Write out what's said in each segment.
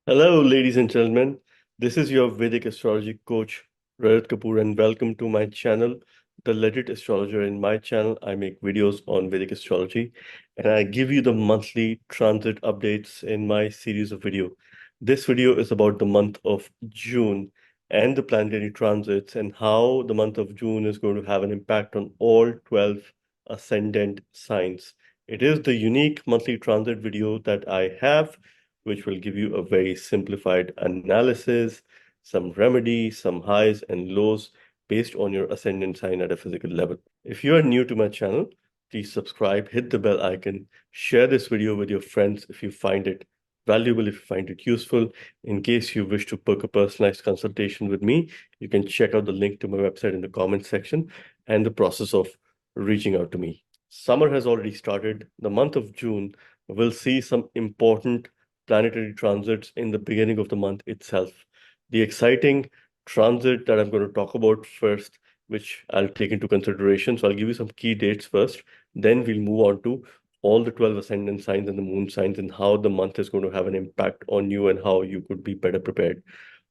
Hello, ladies and gentlemen. This is your Vedic astrology coach, Rajat Kapoor, and welcome to my channel, The Legit Astrologer. In my channel, I make videos on Vedic astrology and I give you the monthly transit updates in my series of video. This video is about the month of June and the planetary transits and how the month of June is going to have an impact on all 12 ascendant signs. It is the unique monthly transit video that I have which will give you a very simplified analysis, some remedies, some highs and lows based on your ascendant sign at a physical level. If you are new to my channel, please subscribe, hit the bell icon, share this video with your friends if you find it valuable, if you find it useful. In case you wish to book a personalized consultation with me, you can check out the link to my website in the comment section and the process of reaching out to me. Summer has already started. The month of June will see some important planetary transits in the beginning of the month itself. The exciting transit that I'm going to talk about first, which I'll take into consideration. So I'll give you some key dates first, then we'll move on to all the 12 ascendant signs and the moon signs and how the month is going to have an impact on you and how you could be better prepared.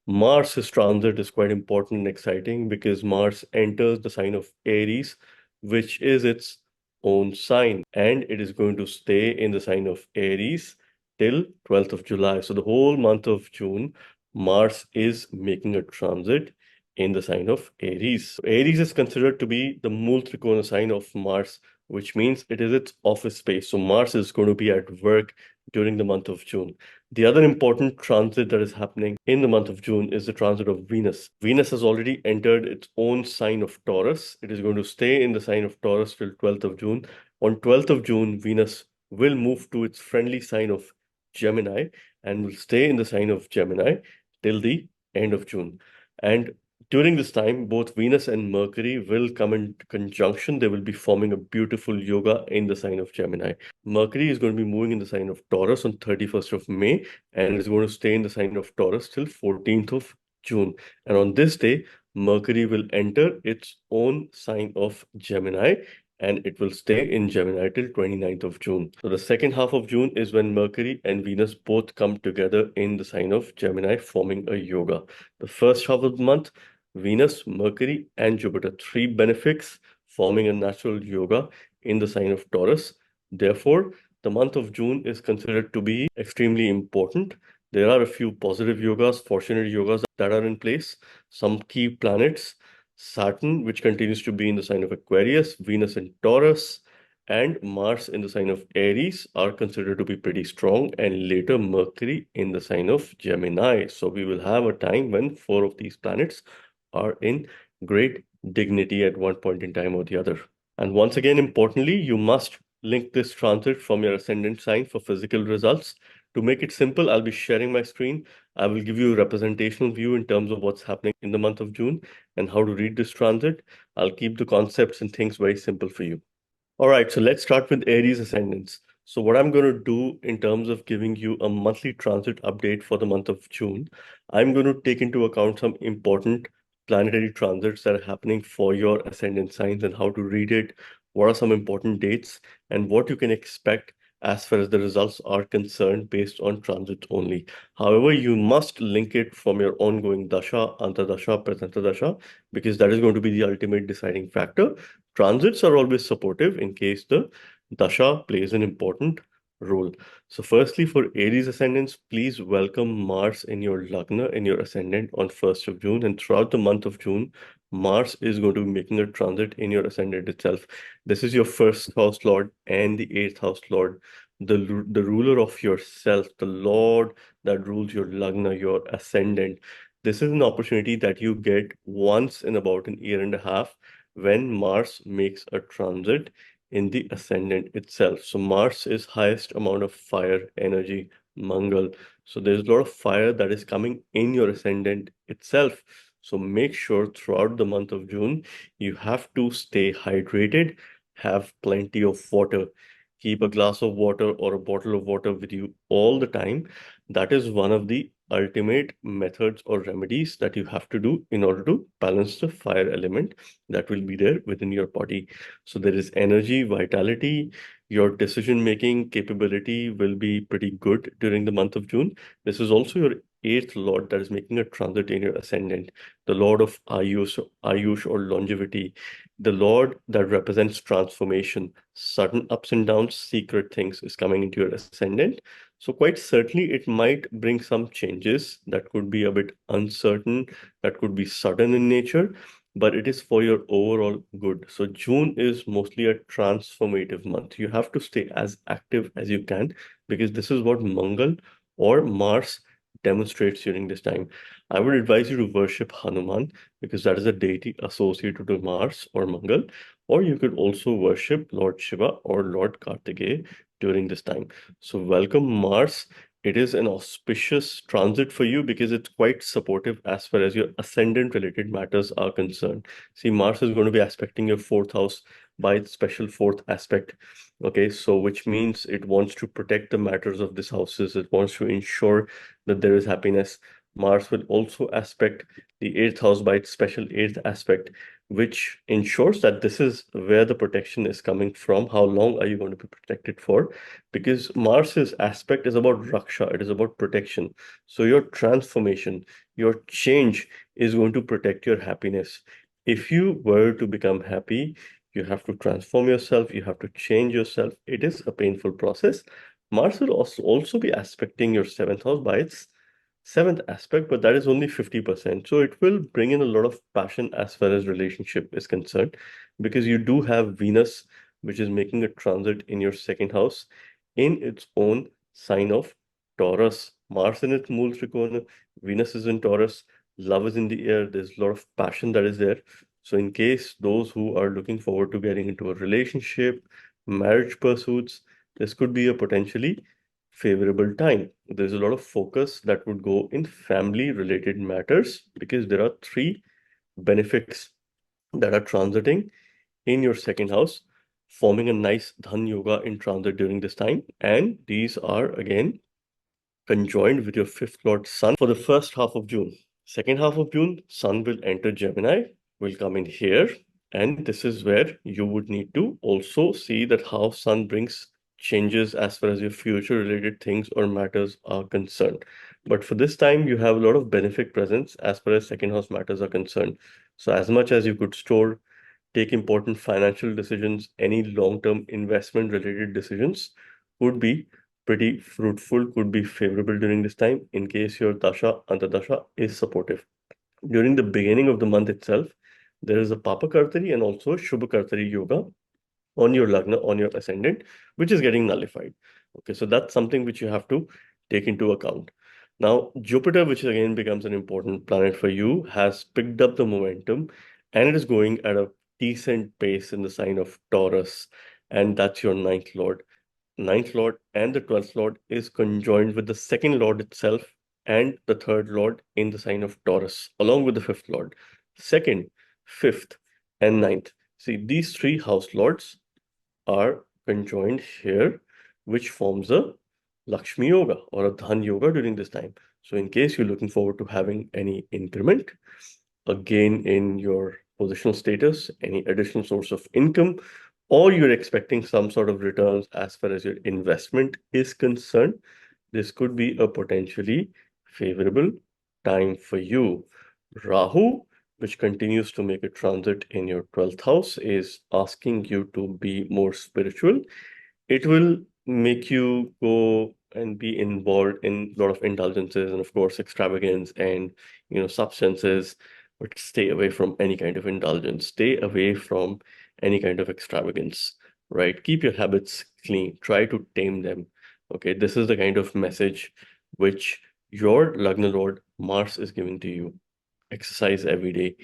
Mars's transit is quite important and exciting because Mars enters the sign of Aries, which is its own sign, and it is going to stay in the sign of Aries till 12th of July. So the whole month of June, Mars is making a transit in the sign of Aries. Aries is considered to be the Mool Trikona sign of Mars, which means it is its office space. So Mars is going to be at work during the month of June. The other important transit that is happening in the month of June is the transit of Venus. Venus has already entered its own sign of Taurus. It is going to stay in the sign of Taurus till 12th of June. On 12th of June, Venus will move to its friendly sign of Gemini and will stay in the sign of Gemini till the end of June. And during this time, both Venus and Mercury will come in conjunction. They will be forming a beautiful yoga in the sign of Gemini. Mercury is going to be moving in the sign of Taurus on 31st of May and is going to stay in the sign of Taurus till 14th of June. And on this day, Mercury will enter its own sign of Gemini and it will stay in Gemini till 29th of June. So the second half of June is when Mercury and Venus both come together in the sign of Gemini, forming a yoga. The first half of the month, Venus, Mercury, and Jupiter, three benefics forming a natural yoga in the sign of Taurus. Therefore, the month of June is considered to be extremely important. There are a few positive yogas, fortunate yogas that are in place. Some key planets, Saturn, which continues to be in the sign of Aquarius, Venus in Taurus, and Mars in the sign of Aries are considered to be pretty strong, and later Mercury in the sign of Gemini. So we will have a time when four of these planets are in great dignity at one point in time or the other. And once again, importantly, you must link this transit from your ascendant sign for physical results. To make it simple, I'll be sharing my screen. I will give you a representational view in terms of what's happening in the month of June and how to read this transit. I'll keep the concepts and things very simple for you. All right, so let's start with Aries ascendants. So what I'm going to do in terms of giving you a monthly transit update for the month of June, I'm going to take into account some important planetary transits that are happening for your ascendant signs and how to read it, what are some important dates, and what you can expect as far as the results are concerned based on transits only. However, you must link it from your ongoing dasha, antardasha, prasantadasha, because that is going to be the ultimate deciding factor. Transits are always supportive in case the dasha plays an important role. So firstly, for Aries ascendants, please welcome Mars in your Lagna, in your ascendant on 1st of June. And throughout the month of June, Mars is going to be making a transit in your ascendant itself. This is your first house lord and the eighth house lord, the ruler of yourself, the lord that rules your Lagna, your ascendant. This is an opportunity that you get once in about an year and a half when Mars makes a transit in the ascendant itself. So Mars is highest amount of fire energy, Mangal. So there's a lot of fire that is coming in your ascendant itself. So make sure throughout the month of June, you have to stay hydrated, have plenty of water. Keep a glass of water or a bottle of water with you all the time. That is one of the ultimate methods or remedies that you have to do in order to balance the fire element that will be there within your body. So there is energy, vitality. Your decision-making capability will be pretty good during the month of June. This is also your eighth lord that is making a transit in your ascendant, the lord of Ayush or longevity, the lord that represents transformation, sudden ups and downs, secret things is coming into your ascendant. So quite certainly it might bring some changes that could be a bit uncertain, that could be sudden in nature, but it is for your overall good. So June is mostly a transformative month. You have to stay as active as you can because this is what Mangal or Mars demonstrates during this time. I would advise you to worship Hanuman because that is a deity associated to Mars or Mangal, or you could also worship Lord Shiva or Lord Kartikeya during this time. So welcome Mars. It is an auspicious transit for you because it's quite supportive as far as your ascendant related matters are concerned. See, Mars is going to be aspecting your fourth house by its special fourth aspect. Okay, so which means it wants to protect the matters of these houses. It wants to ensure that there is happiness. Mars will also aspect the eighth house by its special eighth aspect, which ensures that this is where the protection is coming from. How long are you going to be protected for? Because Mars's aspect is about Raksha, it is about protection. So your transformation, your change is going to protect your happiness. If you were to become happy, you have to transform yourself, you have to change yourself. It is a painful process. Mars will also be aspecting your seventh house by its seventh aspect, but that is only 50%. So it will bring in a lot of passion as far as relationship is concerned, because you do have Venus, which is making a transit in your second house in its own sign of Taurus. Mars in its Mool Trikona, Venus is in Taurus, love is in the air, there's a lot of passion that is there. So in case those who are looking forward to getting into a relationship, marriage pursuits, this could be a potentially favorable time. There's a lot of focus that would go in family related matters because there are three benefits that are transiting in your second house, forming a nice Dhan Yoga in transit during this time. And these are again conjoined with your fifth lord Sun for the first half of June. Second half of June, Sun will enter Gemini, will come in here, and this is where you would need to also see that how Sun brings changes as far as your future related things or matters are concerned. But for this time, you have a lot of benefic presence as far as second house matters are concerned. So as much as you could store, take important financial decisions, any long-term investment related decisions would be pretty fruitful, could be favorable during this time in case your Dasha Antardasha is supportive. During the beginning of the month itself, there is a Papa Kartari and also Shubha Kartari Yoga on your Lagna, on your ascendant, which is getting nullified. Okay, so that's something which you have to take into account. Now, Jupiter, which again becomes an important planet for you, has picked up the momentum and it is going at a decent pace in the sign of Taurus, and that's your ninth lord. Ninth lord and the 12th lord is conjoined with the second lord itself and the third lord in the sign of Taurus, along with the fifth lord. Second, fifth, and ninth. See, these three house lords are conjoined here, which forms a Lakshmi Yoga or a Dhan Yoga during this time. So, in case you're looking forward to having any increment, a gain in your positional status, any additional source of income, or you're expecting some sort of returns as far as your investment is concerned, this could be a potentially favorable time for you. Rahu, which continues to make a transit in your 12th house, is asking you to be more spiritual. It will make you go and be involved in a lot of indulgences and of course extravagance and substances, but stay away from any kind of indulgence, stay away from any kind of extravagance, right? Keep your habits clean, try to tame them. Okay, this is the kind of message which your Lagna Lord Mars is giving to you. Exercise every day,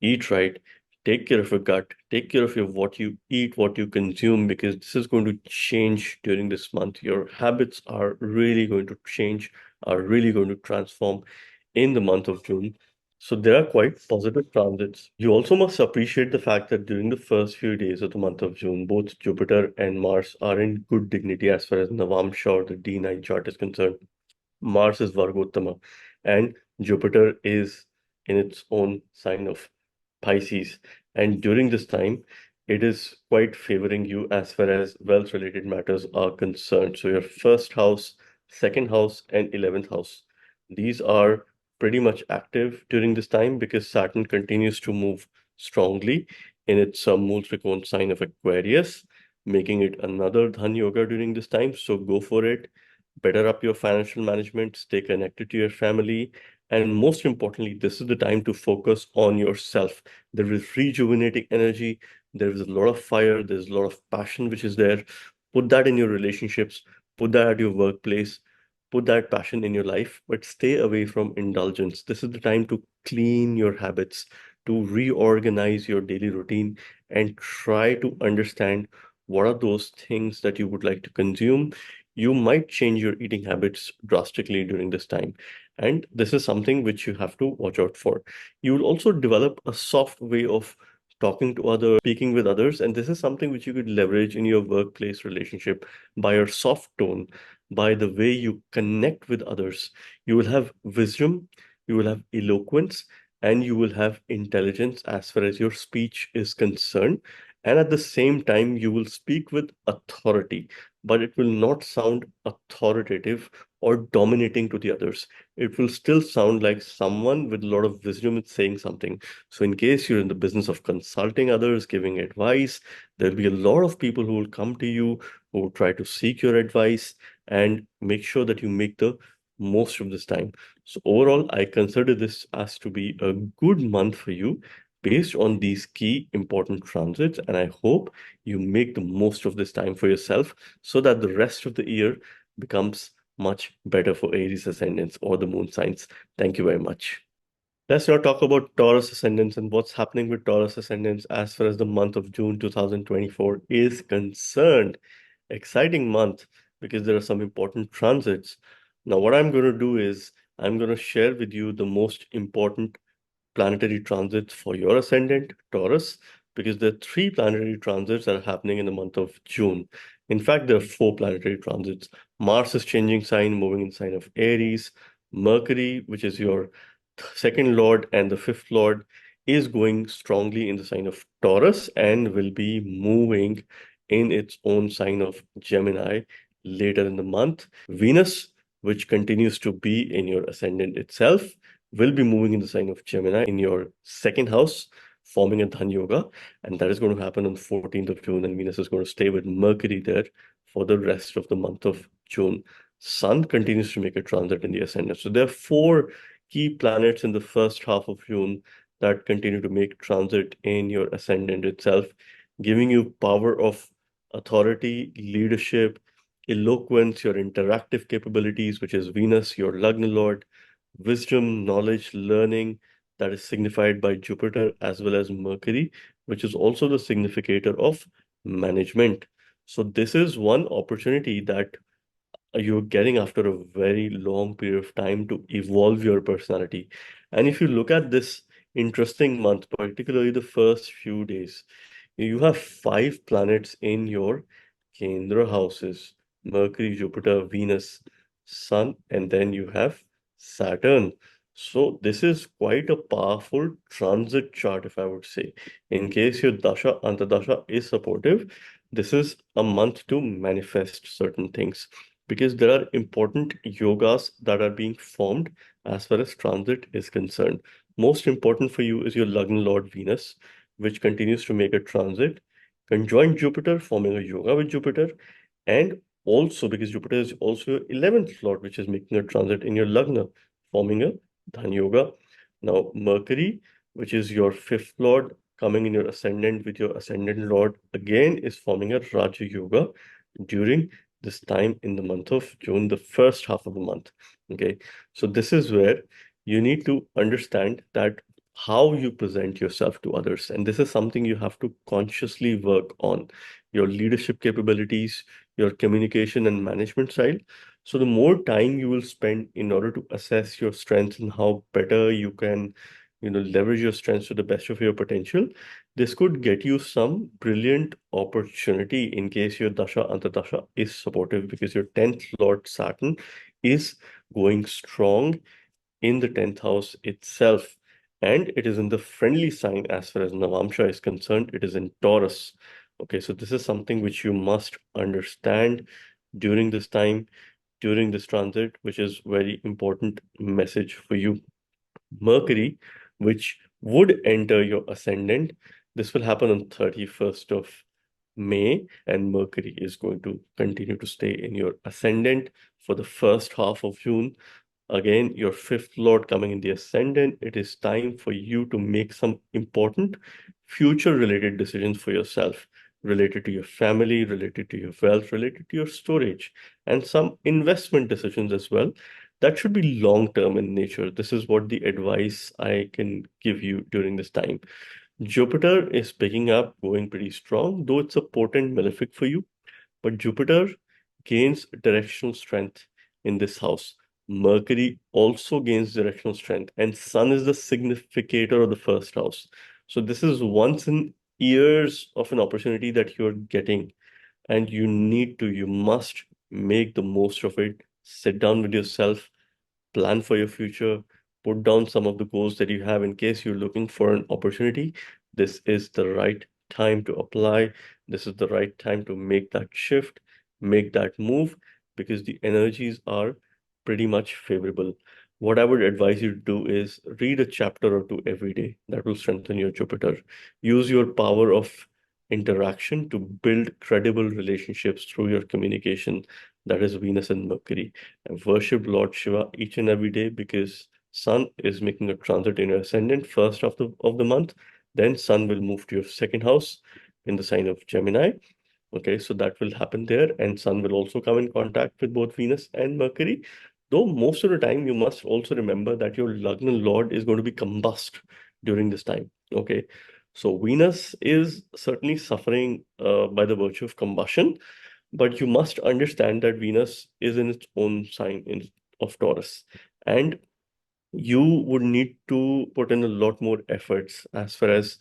eat right, take care of your gut, take care of your what you eat, what you consume, because this is going to change during this month. Your habits are really going to change, are really going to transform in the month of June. So there are quite positive transits. You also must appreciate the fact that during the first few days of the month of June, both Jupiter and Mars are in good dignity as far as Navamsha or the D9 chart is concerned. Mars is Vargottama, and Jupiter is in its own sign of Pisces. And during this time, it is quite favoring you as far as wealth related matters are concerned. So, your first house, second house, and 11th house, these are pretty much active during this time because Saturn continues to move strongly in its mool trikon sign of Aquarius, making it another Dhan Yoga during this time. So, go for it. Better up your financial management, stay connected to your family, and most importantly, this is the time to focus on yourself. There is rejuvenating energy, there is a lot of fire, there's a lot of passion which is there. Put that in your relationships, put that at your workplace, put that passion in your life, but stay away from indulgence. This is the time to clean your habits, to reorganize your daily routine, and try to understand what are those things that you would like to consume. You might change your eating habits drastically during this time. And this is something which you have to watch out for. You will also develop a soft way of talking to others, speaking with others. And this is something which you could leverage in your workplace relationship by your soft tone, by the way you connect with others. You will have wisdom, you will have eloquence, and you will have intelligence as far as your speech is concerned. And at the same time, you will speak with authority, but it will not sound authoritative or dominating to the others. It will still sound like someone with a lot of wisdom is saying something. So, in case you're in the business of consulting others, giving advice, there'll be a lot of people who will come to you, who will try to seek your advice, and make sure that you make the most of this time. So, overall, I consider this as to be a good month for you based on these key important transits. And I hope you make the most of this time for yourself so that the rest of the year becomes much better for Aries ascendants or the moon signs. Thank you very much. Let's now talk about Taurus ascendants and what's happening with Taurus ascendants as far as the month of June 2024 is concerned. Exciting month because there are some important transits. Now, what I'm going to do is I'm going to share with you the most important planetary transits for your ascendant, Taurus, because there are three planetary transits that are happening in the month of June. In fact, there are four planetary transits. Mars is changing sign, moving in sign of Aries. Mercury, which is your second lord and the fifth lord, is going strongly in the sign of Taurus and will be moving in its own sign of Gemini later in the month. Venus, which continues to be in your ascendant itself, will be moving in the sign of Gemini in your second house, forming a Dhan Yoga. And that is going to happen on the 14th of June. And Venus is going to stay with Mercury there for the rest of the month of June. Sun continues to make a transit in the ascendant. So there are four key planets in the first half of June that continue to make transit in your ascendant itself, giving you power of authority, leadership, eloquence, your interactive capabilities, which is Venus, your Lagna Lord, wisdom, knowledge, learning, that is signified by Jupiter as well as Mercury, which is also the significator of management. So this is one opportunity that you're getting after a very long period of time to evolve your personality. And if you look at this interesting month, particularly the first few days, you have five planets in your Kendra houses: Mercury, Jupiter, Venus, Sun, and then you have Saturn. So this is quite a powerful transit chart, if I would say. In case your Dasha Antardasha is supportive, this is a month to manifest certain things because there are important yogas that are being formed as far as transit is concerned. Most important for you is your Lagna Lord Venus, which continues to make a transit, conjoined Jupiter, forming a yoga with Jupiter, and also because Jupiter is also your 11th Lord, which is making a transit in your Lagna, forming a Dhan Yoga. Now, Mercury, which is your fifth Lord, coming in your ascendant with your ascendant Lord, again is forming a Raja Yoga during this time in the month of June, the first half of the month. Okay, so this is where you need to understand that how you present yourself to others. And this is something you have to consciously work on your leadership capabilities, your communication and management style. So the more time you will spend in order to assess your strengths and how better you can, leverage your strengths to the best of your potential, this could get you some brilliant opportunity in case your Dasha Antardasha is supportive because your 10th Lord Saturn is going strong in the 10th house itself. and it is in the friendly sign as far as Navamsha is concerned. It is in Taurus. Okay, so this is something which you must understand during this time, during this transit, which is very important message for you. Mercury, which would enter your ascendant, this will happen on 31st of May, and Mercury is going to continue to stay in your ascendant for the first half of June. Again, your fifth lord coming in the ascendant, it is time for you to make some important future related decisions for yourself, related to your family, related to your wealth, related to your storage, and some investment decisions as well. That should be long term in nature. This is what the advice I can give you during this time. Jupiter is picking up, going pretty strong, though it's a potent malefic for you. But Jupiter gains directional strength in this house. Mercury also gains directional strength, and Sun is the significator of the first house. So this is once in years of an opportunity that you're getting, and you must make the most of it. Sit down with yourself, plan for your future, put down some of the goals that you have in case you're looking for an opportunity. This is the right time to apply. This is the right time to make that shift, make that move, because the energies are pretty much favorable. What I would advise you to do is read a chapter or two every day. That will strengthen your Jupiter. Use your power of interaction to build credible relationships through your communication. That is Venus and Mercury, and worship Lord Shiva each and every day, because Sun is making a transit in your ascendant first of the month. Then Sun will move to your second house in the sign of Gemini. Okay, so that will happen there, and Sun will also come in contact with both Venus and Mercury. Though most of the time, you must also remember that your Lagna Lord is going to be combust during this time. Okay, so Venus is certainly suffering by the virtue of combustion, but you must understand that Venus is in its own sign of Taurus, and you would need to put in a lot more efforts as far as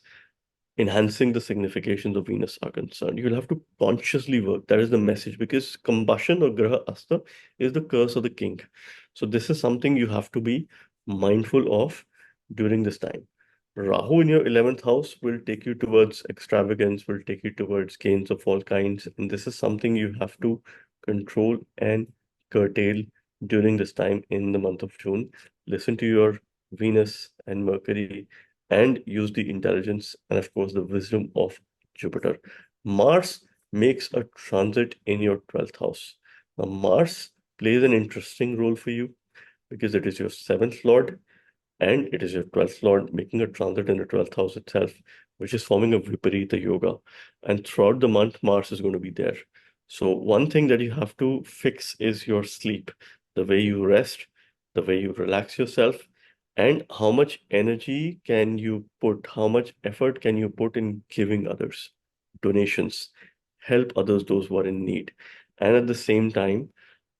enhancing the significations of Venus are concerned. You'll have to consciously work. That is the message, because combustion or Graha Asta is the curse of the king. So this is something you have to be mindful of during this time. Rahu in your 11th house will take you towards extravagance, will take you towards gains of all kinds. And this is something you have to control and curtail during this time in the month of June. Listen to your Venus and Mercury and use the intelligence and, of course, the wisdom of Jupiter. Mars makes a transit in your 12th house. Now, Mars plays an interesting role for you because it is your seventh lord and it is your 12th lord making a transit in the 12th house itself, which is forming a Viparita Yoga. And throughout the month, Mars is going to be there. So, one thing that you have to fix is your sleep, the way you rest, the way you relax yourself, and how much energy can you put, how much effort can you put in giving others donations, help others, those who are in need. And at the same time,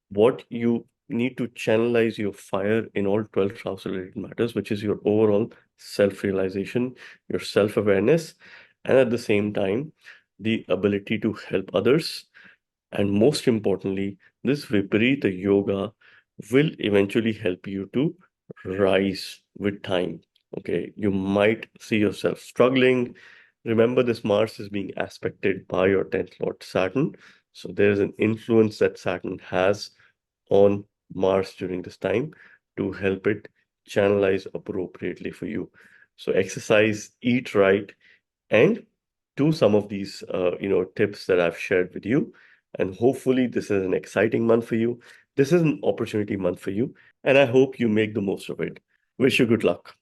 what you need to channelize your fire in all 12 house related matters, which is your overall self-realization, your self-awareness, and at the same time, the ability to help others. And most importantly, this Viparita Yoga will eventually help you to rise with time. Okay, you might see yourself struggling. Remember, this Mars is being aspected by your 10th Lord Saturn. So there's an influence that Saturn has on Mars during this time to help it channelize appropriately for you. So exercise, eat right, and do some of these tips that I've shared with you. And hopefully this is an exciting month for you. This is an opportunity month for you, and I hope you make the most of it. Wish you good luck.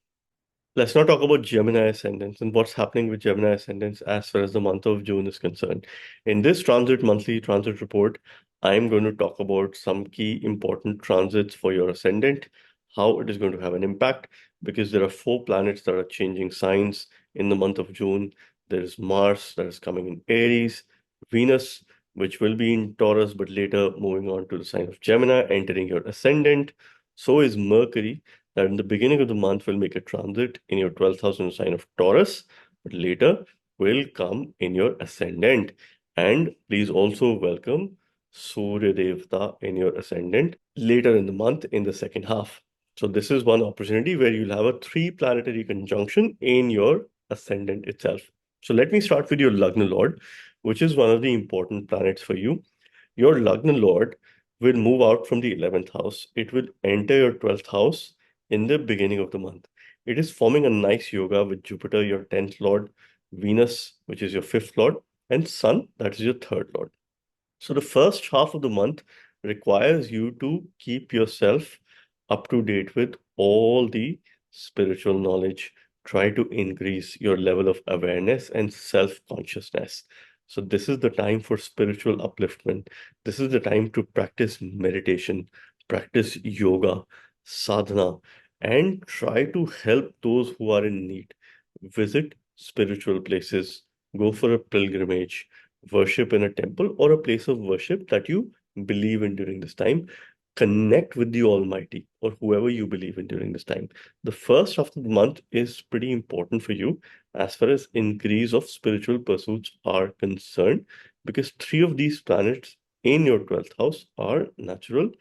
Let's now talk about Gemini ascendants and what's happening with Gemini ascendants as far as the month of June is concerned. In this monthly transit report, I'm going to talk about some key important transits for your ascendant, how it is going to have an impact, because there are four planets that are changing signs in the month of June. There is Mars that is coming in Aries, Venus, which will be in Taurus, but later moving on to the sign of Gemini, entering your ascendant. So is Mercury, that in the beginning of the month will make a transit in your 12th house in the sign of Taurus, but later will come in your ascendant. And please also welcome Surya Devata in your ascendant later in the month in the second half. So this is one opportunity where you'll have a three planetary conjunction in your ascendant itself. So let me start with your Lagna Lord, which is one of the important planets for you. Your Lagna Lord will move out from the 11th house. It will enter your 12th house in the beginning of the month. It is forming a nice yoga with Jupiter, your 10th Lord, Venus, which is your 5th Lord, and Sun, that is your 3rd Lord. So the first half of the month requires you to keep yourself up to date with all the spiritual knowledge. Try to increase your level of awareness and self-consciousness. So this is the time for spiritual upliftment. This is the time to practice meditation, practice yoga, sadhana, and try to help those who are in need. Visit spiritual places, go for a pilgrimage, worship in a temple or a place of worship that you believe in during this time. Connect with the Almighty or whoever you believe in during this time. The first half of the month is pretty important for you as far as increase of spiritual pursuits are concerned, because three of these planets in your 12th house are natural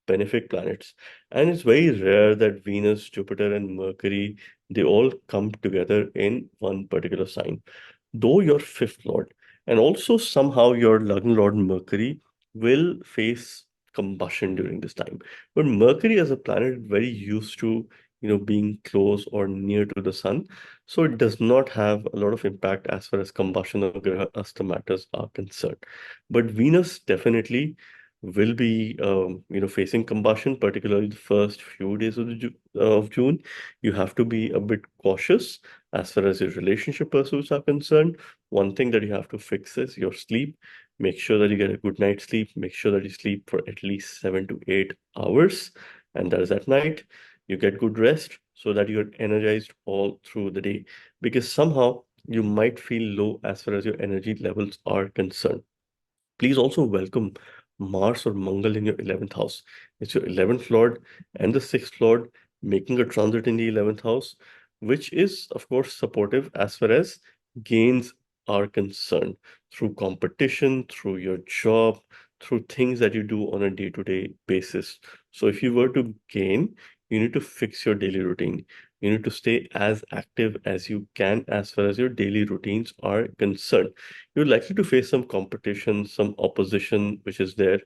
benefic planets. And it's very rare that Venus, Jupiter, and Mercury, they all come together in one particular sign, though your fifth lord and also somehow your Lagna Lord Mercury will face combustion during this time. But Mercury as a planet is very used to, being close or near to the sun. So it does not have a lot of impact as far as combustion of Grahasta matters are concerned. But Venus definitely will be, facing combustion, particularly the first few days of of June. You have to be a bit cautious as far as your relationship pursuits are concerned. One thing that you have to fix is your sleep. Make sure that you get a good night's sleep. Make sure that you sleep for at least 7 to 8 hours, and that is at night. You get good rest so that you're energized all through the day, because somehow you might feel low as far as your energy levels are concerned. Please also welcome Mars or Mangal in your 11th house. It's your 11th Lord and the 6th Lord making a transit in the 11th house, which is, of course, supportive as far as gains are concerned through competition, through your job, through things that you do on a day-to-day basis. So if you were to gain, you need to fix your daily routine. You need to stay as active as you can as far as your daily routines are concerned. You're likely to face some competition, some opposition, which is there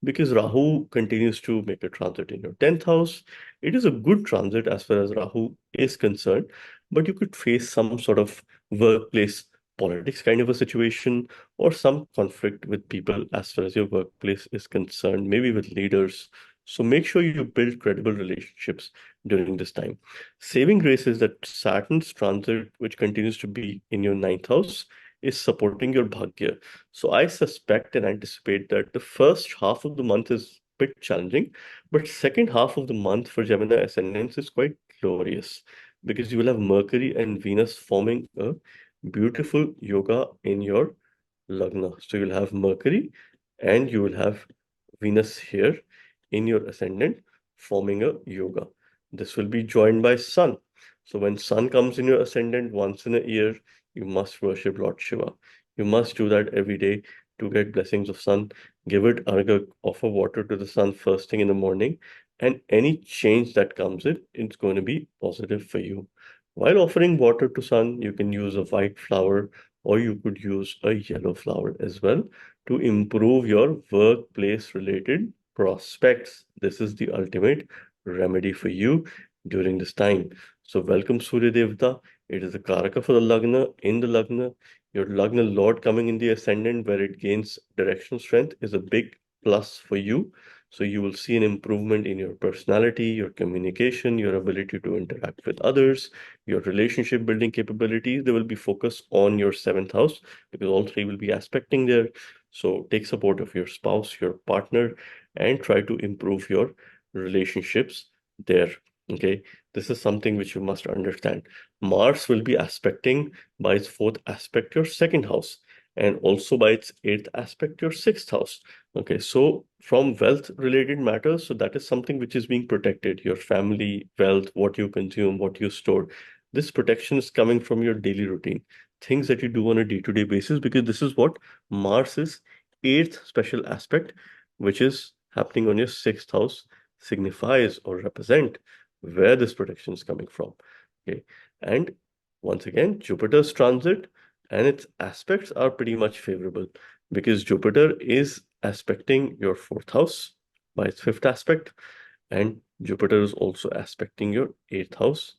because Rahu continues to make a transit in your 10th house. It is a good transit as far as Rahu is concerned, but you could face some sort of workplace politics kind of a situation or some conflict with people as far as your workplace is concerned, maybe with leaders. So make sure you build credible relationships during this time. Saving grace is that Saturn's transit, which continues to be in your 9th house, is supporting your bhagya. So I suspect and anticipate that the first half of the month is a bit challenging, but second half of the month for Gemini ascendants is quite glorious because you will have Mercury and Venus forming a beautiful yoga in your Lagna. So you'll have Mercury and you will have Venus here in your ascendant forming a yoga. This will be joined by Sun. So when Sun comes in your ascendant once in a year, you must worship Lord Shiva. You must do that every day to get blessings of Sun. Give it arga, offer water to the Sun first thing in the morning, and any change that comes in, it's going to be positive for you. While offering water to Sun, you can use a white flower or you could use a yellow flower as well to improve your workplace related prospects. This is the ultimate remedy for you during this time. So welcome Surya Devata. It is the Karaka for the Lagna. In the Lagna, your Lagna Lord coming in the ascendant where it gains directional strength is a big plus for you. So you will see an improvement in your personality, your communication, your ability to interact with others, your relationship building capabilities. They will be focused on your seventh house because all three will be aspecting there. So take support of your spouse, your partner, and try to improve your relationships there. Okay, this is something which you must understand. Mars will be aspecting by its fourth aspect your second house, and also by its eighth aspect your sixth house. Okay, so from wealth related matters, so that is something which is being protected, your family, wealth, what you consume, what you store. This protection is coming from your daily routine, things that you do on a day-to-day basis, because this is what Mars's eighth special aspect, which is happening on your sixth house, signifies or represent. where this protection is coming from. Okay. And once again, Jupiter's transit and its aspects are pretty much favorable because Jupiter is aspecting your fourth house by its fifth aspect, and Jupiter is also aspecting your eighth house,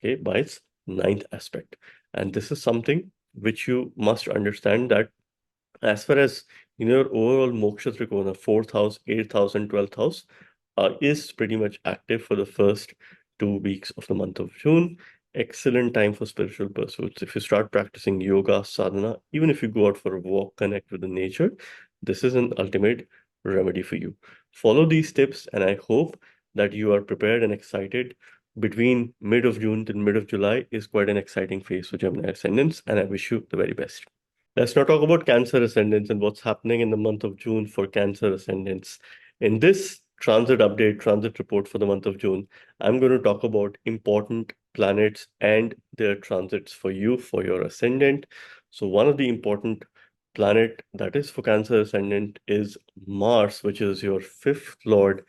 okay, by its ninth aspect. And this is something which you must understand that as far as your overall moksha trikona, fourth house, eighth house, and 12th house is pretty much active for the first 2 weeks of the month of June. Excellent time for spiritual pursuits. If you start practicing yoga, sadhana, even if you go out for a walk, connect with the nature, this is an ultimate remedy for you. Follow these tips, and I hope that you are prepared and excited. Between mid of June till mid of July is quite an exciting phase for Gemini ascendants, and I wish you the very best. Let's now talk about Cancer ascendants and what's happening in the month of June for Cancer ascendants. In this transit update, transit report for the month of June, I'm going to talk about important planets and their transits for you, for your ascendant. So, one of the important planet that is for Cancer ascendant is Mars, which is your fifth lord,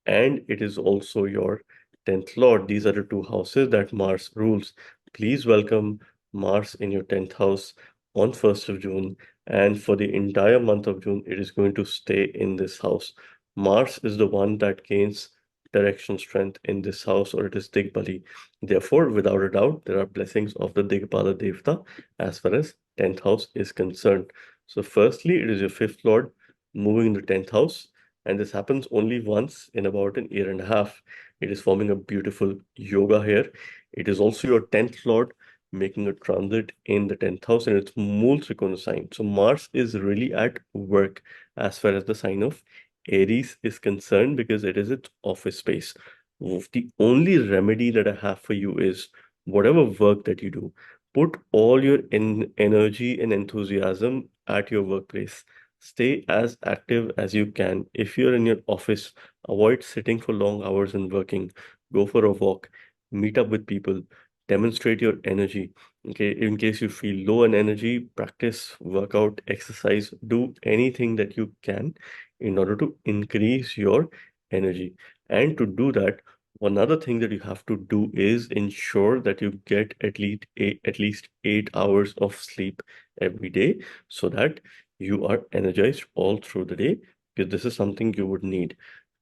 and it is also your 10th lord. These are the two houses that Mars rules. Please welcome Mars in your 10th house on 1st of June, and for the entire month of June, it is going to stay in this house. Mars is the one that gains direction strength in this house, or it is Digbali. Therefore, without a doubt, there are blessings of the Digbala Devta as far as 10th house is concerned. So, firstly, it is your fifth lord moving in the 10th house, and this happens only once in about an year and a half. It is forming a beautiful yoga here. It is also your 10th lord making a transit in the 10th house, and it's Mool Trikona sign. So Mars is really at work as far as the sign of Aries is concerned because it is its office space. The only remedy that I have for you is whatever work that you do, put all your energy and enthusiasm at your workplace. Stay as active as you can. If you're in your office, avoid sitting for long hours and working. Go for a walk, meet up with people, demonstrate your energy. Okay, in case you feel low on energy, practice, workout, exercise, do anything that you can in order to increase your energy. And to do that, one other thing that you have to do is ensure that you get at least 8 hours of sleep every day so that you are energized all through the day, because this is something you would need,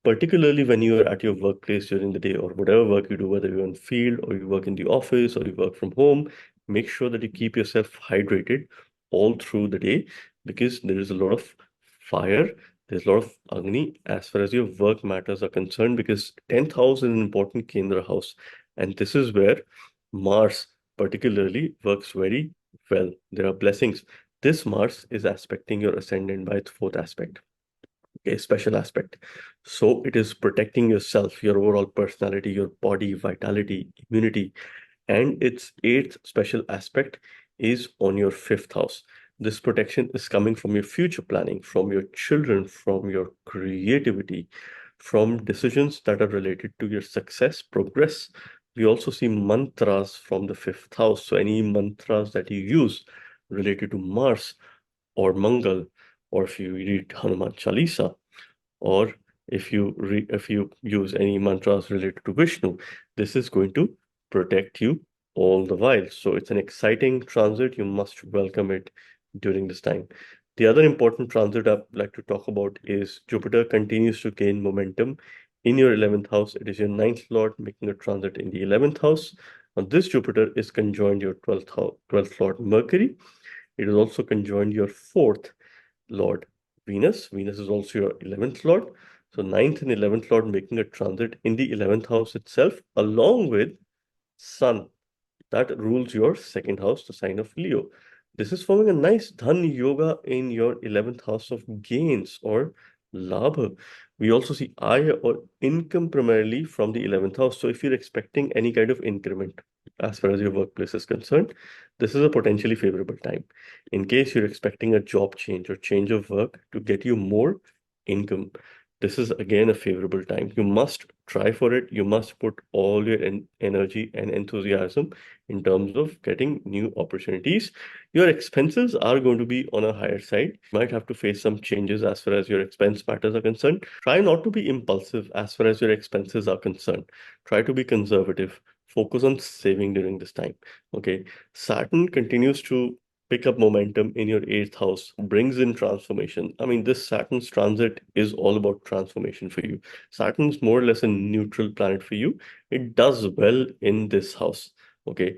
particularly when you are at your workplace during the day or whatever work you do, whether you're in field or you work in the office or you work from home. Make sure that you keep yourself hydrated all through the day, because there is a lot of fire, there's a lot of agni as far as your work matters are concerned, because 10th house is an important Kendra house, and this is where Mars particularly works very well. There are blessings. This Mars is aspecting your ascendant by its fourth aspect, a special aspect. So it is protecting yourself, your overall personality, your body, vitality, immunity, and its eighth special aspect is on your fifth house. This protection is coming from your future planning, from your children, from your creativity, from decisions that are related to your success, progress. We also see mantras from the fifth house. So any mantras that you use related to Mars or Mangal, or if you read Hanuman Chalisa, or if you use any mantras related to Vishnu, this is going to protect you all the while. So it's an exciting transit. You must welcome it during this time. The other important transit I'd like to talk about is Jupiter continues to gain momentum in your 11th house. It is your ninth lord making a transit in the 11th house. Now, this Jupiter is conjoined your 12th house, 12th lord Mercury. It is also conjoined your fourth lord Venus. Venus is also your 11th lord. So ninth and 11th lord making a transit in the 11th house itself, along with Sun that rules your second house, the sign of Leo. This is forming a nice Dhan Yoga in your 11th house of gains or Labha. We also see Aya or income primarily from the 11th house. So if you're expecting any kind of increment as far as your workplace is concerned, this is a potentially favorable time. In case you're expecting a job change or change of work to get you more income, this is again a favorable time. You must try for it. You must put all your energy and enthusiasm in terms of getting new opportunities. Your expenses are going to be on a higher side. You might have to face some changes as far as your expense matters are concerned. Try not to be impulsive as far as your expenses are concerned. Try to be conservative. Focus on saving during this time. Okay. Saturn continues to pick up momentum in your eighth house, brings in transformation. I mean, this Saturn's transit is all about transformation for you. Saturn's more or less a neutral planet for you. It does well in this house. Okay.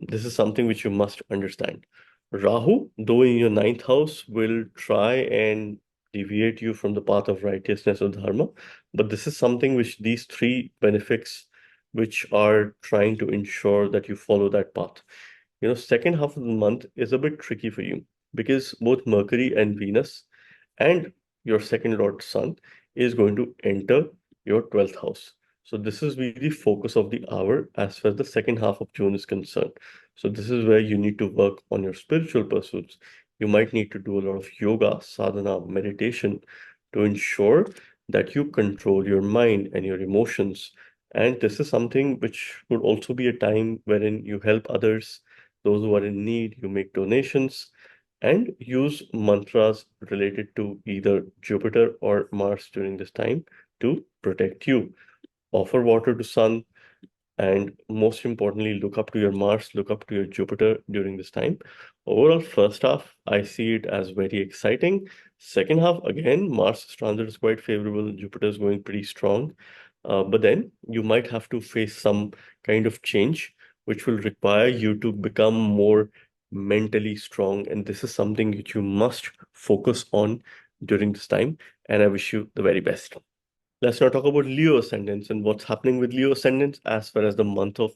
This is something which you must understand. Rahu, though in your ninth house, will try and deviate you from the path of righteousness or dharma. But this is something which these three benefits, which are trying to ensure that you follow that path. Second half of the month is a bit tricky for you because both Mercury and Venus and your second lord Sun is going to enter your 12th house. So this is really the focus of the hour as far as the second half of June is concerned. So this is where you need to work on your spiritual pursuits. You might need to do a lot of yoga, sadhana, meditation to ensure that you control your mind and your emotions. And this is something which would also be a time wherein you help others, those who are in need, you make donations and use mantras related to either Jupiter or Mars during this time to protect you. Offer water to Sun, and most importantly, look up to your Mars, look up to your Jupiter during this time. Overall, first half, I see it as very exciting. Second half, again, Mars transit is quite favorable, Jupiter is going pretty strong. But then you might have to face some kind of change, which will require you to become more mentally strong. And this is something which you must focus on during this time. And I wish you the very best. Let's now talk about Leo ascendants and what's happening with Leo ascendants as far as the month of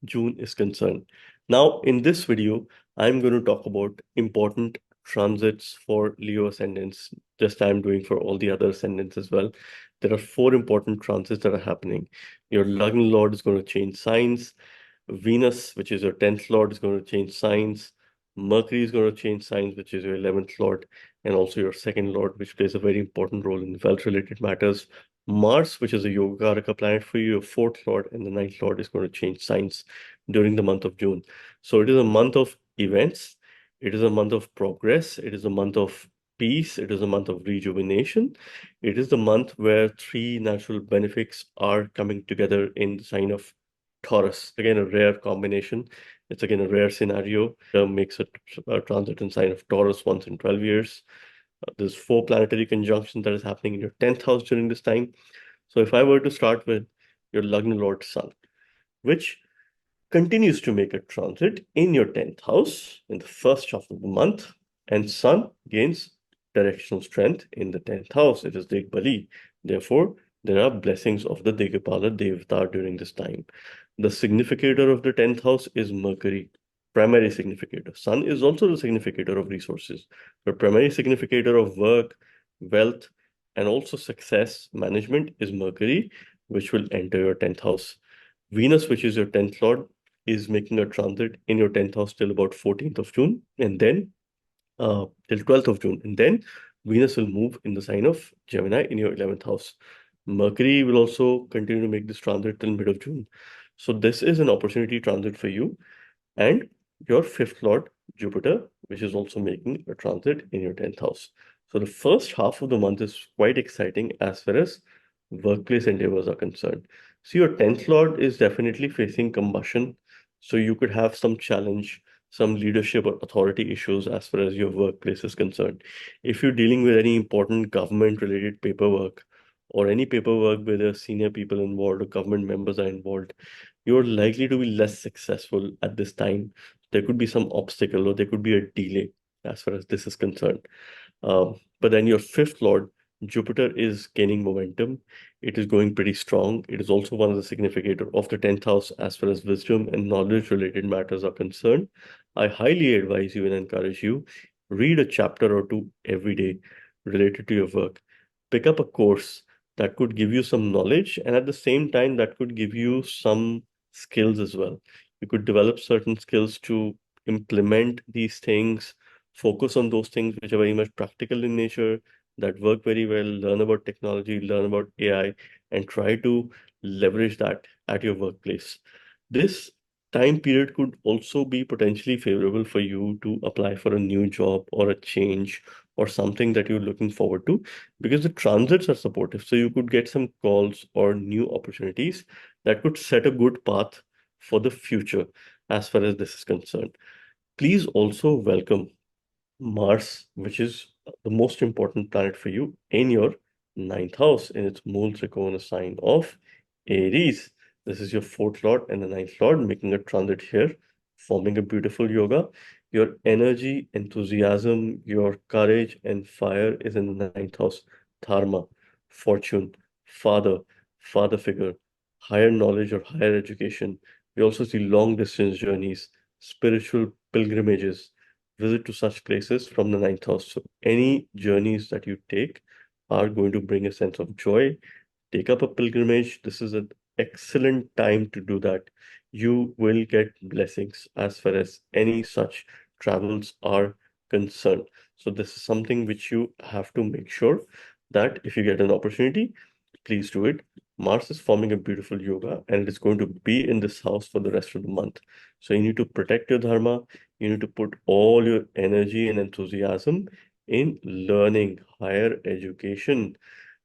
June is concerned. Now, in this video, I'm going to talk about important transits for Leo ascendants, just I'm doing for all the other ascendants as well. There are four important transits that are happening. Your Lagna Lord is going to change signs. Venus, which is your 10th lord, is going to change signs. Mercury is going to change signs, which is your 11th lord, and also your second lord, which plays a very important role in wealth-related matters. Mars, which is a Yogacaraka planet for you, your fourth lord, and the ninth lord is going to change signs during the month of June. So it is a month of events. It is a month of progress. It is a month of peace. It is a month of rejuvenation. It is the month where three natural benefics are coming together in the sign of Taurus. Again, a rare combination. It's again a rare scenario. Makes a transit in sign of Taurus once in 12 years. There's four planetary conjunctions that is happening in your 10th house during this time. So if I were to start with your Lagna Lord Sun, which continues to make a transit in your 10th house in the first half of the month, and Sun gains directional strength in the 10th house. It is Digbali. Therefore, there are blessings of the Digpala Devata during this time. The significator of the 10th house is Mercury, primary significator. Sun is also the significator of resources, but primary significator of work, wealth, and also success management is Mercury, which will enter your 10th house. Venus, which is your 10th lord, is making a transit in your 10th house till about 14th of June, and then till 12th of June. And then Venus will move in the sign of Gemini in your 11th house. Mercury will also continue to make this transit till mid of June. So this is an opportunity transit for you. And your fifth lord, Jupiter, which is also making a transit in your 10th house. So the first half of the month is quite exciting as far as workplace endeavors are concerned. So your 10th lord is definitely facing combustion. So you could have some challenge, some leadership or authority issues as far as your workplace is concerned. If you're dealing with any important government related paperwork or any paperwork where there are senior people involved or government members are involved, you're likely to be less successful at this time. There could be some obstacle or there could be a delay as far as this is concerned. But then your fifth lord, Jupiter, is gaining momentum. It is going pretty strong. It is also one of the significator of the 10th house as far as wisdom and knowledge related matters are concerned. I highly advise you and encourage you, read a chapter or two every day related to your work. Pick up a course that could give you some knowledge and at the same time that could give you some skills as well. You could develop certain skills to implement these things, focus on those things which are very much practical in nature, that work very well, learn about technology, learn about AI, and try to leverage that at your workplace. This time period could also be potentially favorable for you to apply for a new job or a change or something that you're looking forward to, because the transits are supportive. So you could get some calls or new opportunities that could set a good path for the future as far as this is concerned. Please also welcome Mars, which is the most important planet for you, in your ninth house in its moon trikona sign of Aries. This is your fourth lord and the ninth lord making a transit here, forming a beautiful yoga. Your energy, enthusiasm, your courage, and fire is in the ninth house. Dharma, fortune, father, father figure, higher knowledge or higher education. We also see long distance journeys, spiritual pilgrimages, visit to such places from the ninth house. So any journeys that you take are going to bring a sense of joy. Take up a pilgrimage. This is an excellent time to do that. You will get blessings as far as any such travels are concerned. So this is something which you have to make sure that if you get an opportunity, please do it. Mars is forming a beautiful yoga and it is going to be in this house for the rest of the month. So you need to protect your dharma. You need to put all your energy and enthusiasm in learning higher education.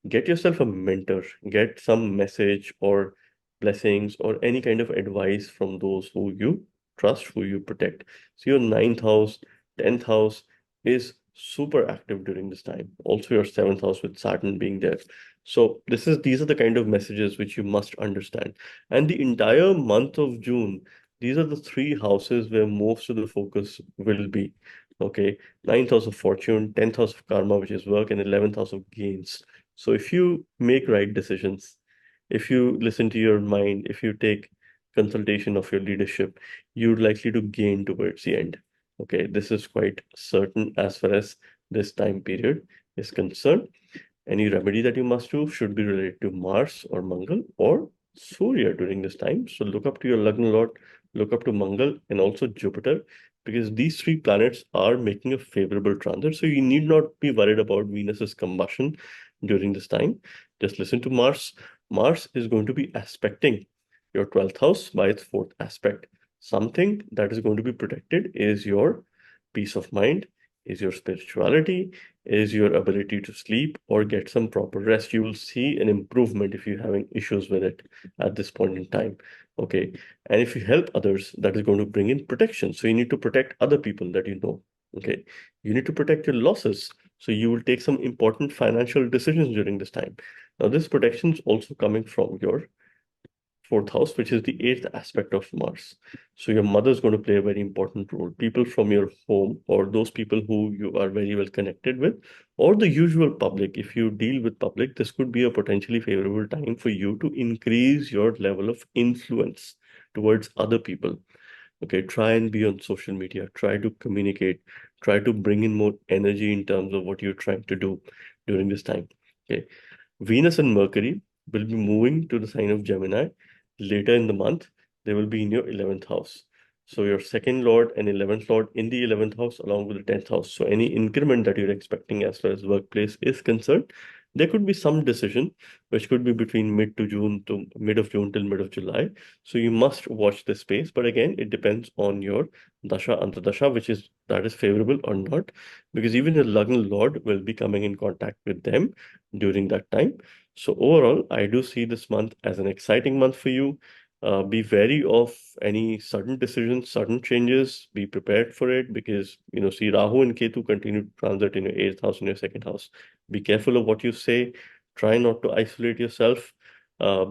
Get yourself a mentor, get some message or blessings or any kind of advice from those who you trust, who you protect. So your ninth house, 10th house is super active during this time. Also your seventh house with Saturn being there. So these are the kind of messages which you must understand. And the entire month of June, these are the three houses where most of the focus will be. Okay. Ninth house of fortune, 10th house of karma, which is work, and 11th house of gains. So if you make right decisions, if you listen to your mind, if you take consultation of your leadership, you're likely to gain towards the end. Okay, this is quite certain as far as this time period is concerned. Any remedy that you must do should be related to Mars or Mangal or Surya during this time. So look up to your Lagna Lord, look up to Mangal and also Jupiter, because these three planets are making a favorable transit. So you need not be worried about Venus's combustion during this time. Just listen to Mars. Mars is going to be aspecting your 12th house by its fourth aspect. Something that is going to be protected is your peace of mind, is your spirituality, is your ability to sleep or get some proper rest. You will see an improvement if you're having issues with it at this point in time. Okay. And if you help others, that is going to bring in protection. So you need to protect other people that you know. Okay. You need to protect your losses. So you will take some important financial decisions during this time. Now, this protection is also coming from your fourth house, which is the eighth aspect of Mars. So your mother is going to play a very important role. People from your home or those people who you are very well connected with, or the usual public. If you deal with public, this could be a potentially favorable time for you to increase your level of influence towards other people. Okay, try and be on social media, try to communicate, try to bring in more energy in terms of what you're trying to do during this time. Okay. Venus and Mercury will be moving to the sign of Gemini later in the month. They will be in your 11th house. So your second lord and 11th lord in the 11th house along with the 10th house. So any increment that you're expecting as far as workplace is concerned, there could be some decision which could be between mid to June to mid of June till mid of July. So you must watch this space. But again, it depends on your dasha antardasha, which is that is favorable or not, because even your Lagna Lord will be coming in contact with them during that time. So overall, I do see this month as an exciting month for you. Be wary of any sudden decisions, sudden changes. Be prepared for it because, see Rahu and Ketu continue to transit in your eighth house and your second house. Be careful of what you say. Try not to isolate yourself.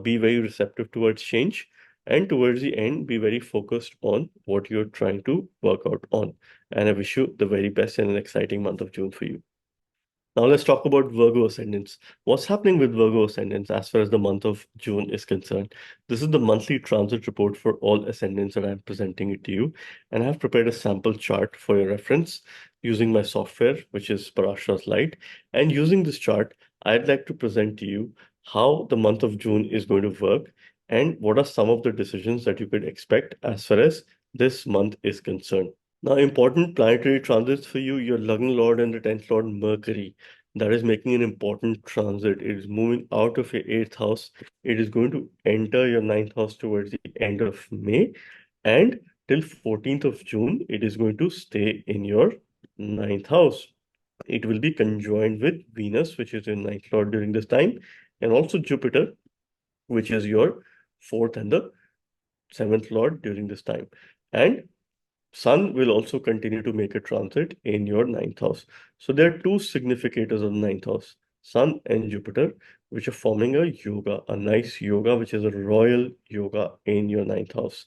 Be very receptive towards change. And towards the end, be very focused on what you're trying to work out on. And I wish you the very best and an exciting month of June for you. Now let's talk about Virgo ascendants. What's happening with Virgo ascendants as far as the month of June is concerned? This is the monthly transit report for all ascendants that I'm presenting it to you. And I have prepared a sample chart for your reference using my software, which is Parashara's Light. And using this chart, I'd like to present to you how the month of June is going to work and what are some of the decisions that you could expect as far as this month is concerned. Now, important planetary transits for you, your Lagna Lord and the 10th Lord Mercury. that is making an important transit. It is moving out of your eighth house. It is going to enter your ninth house towards the end of May, and till 14th of June, it is going to stay in your ninth house. It will be conjoined with Venus, which is your ninth lord during this time, and also Jupiter, which is your fourth and the seventh lord during this time. And Sun will also continue to make a transit in your ninth house. So there are two significators of the ninth house, Sun and Jupiter, which are forming a yoga, a nice yoga, which is a royal yoga in your ninth house.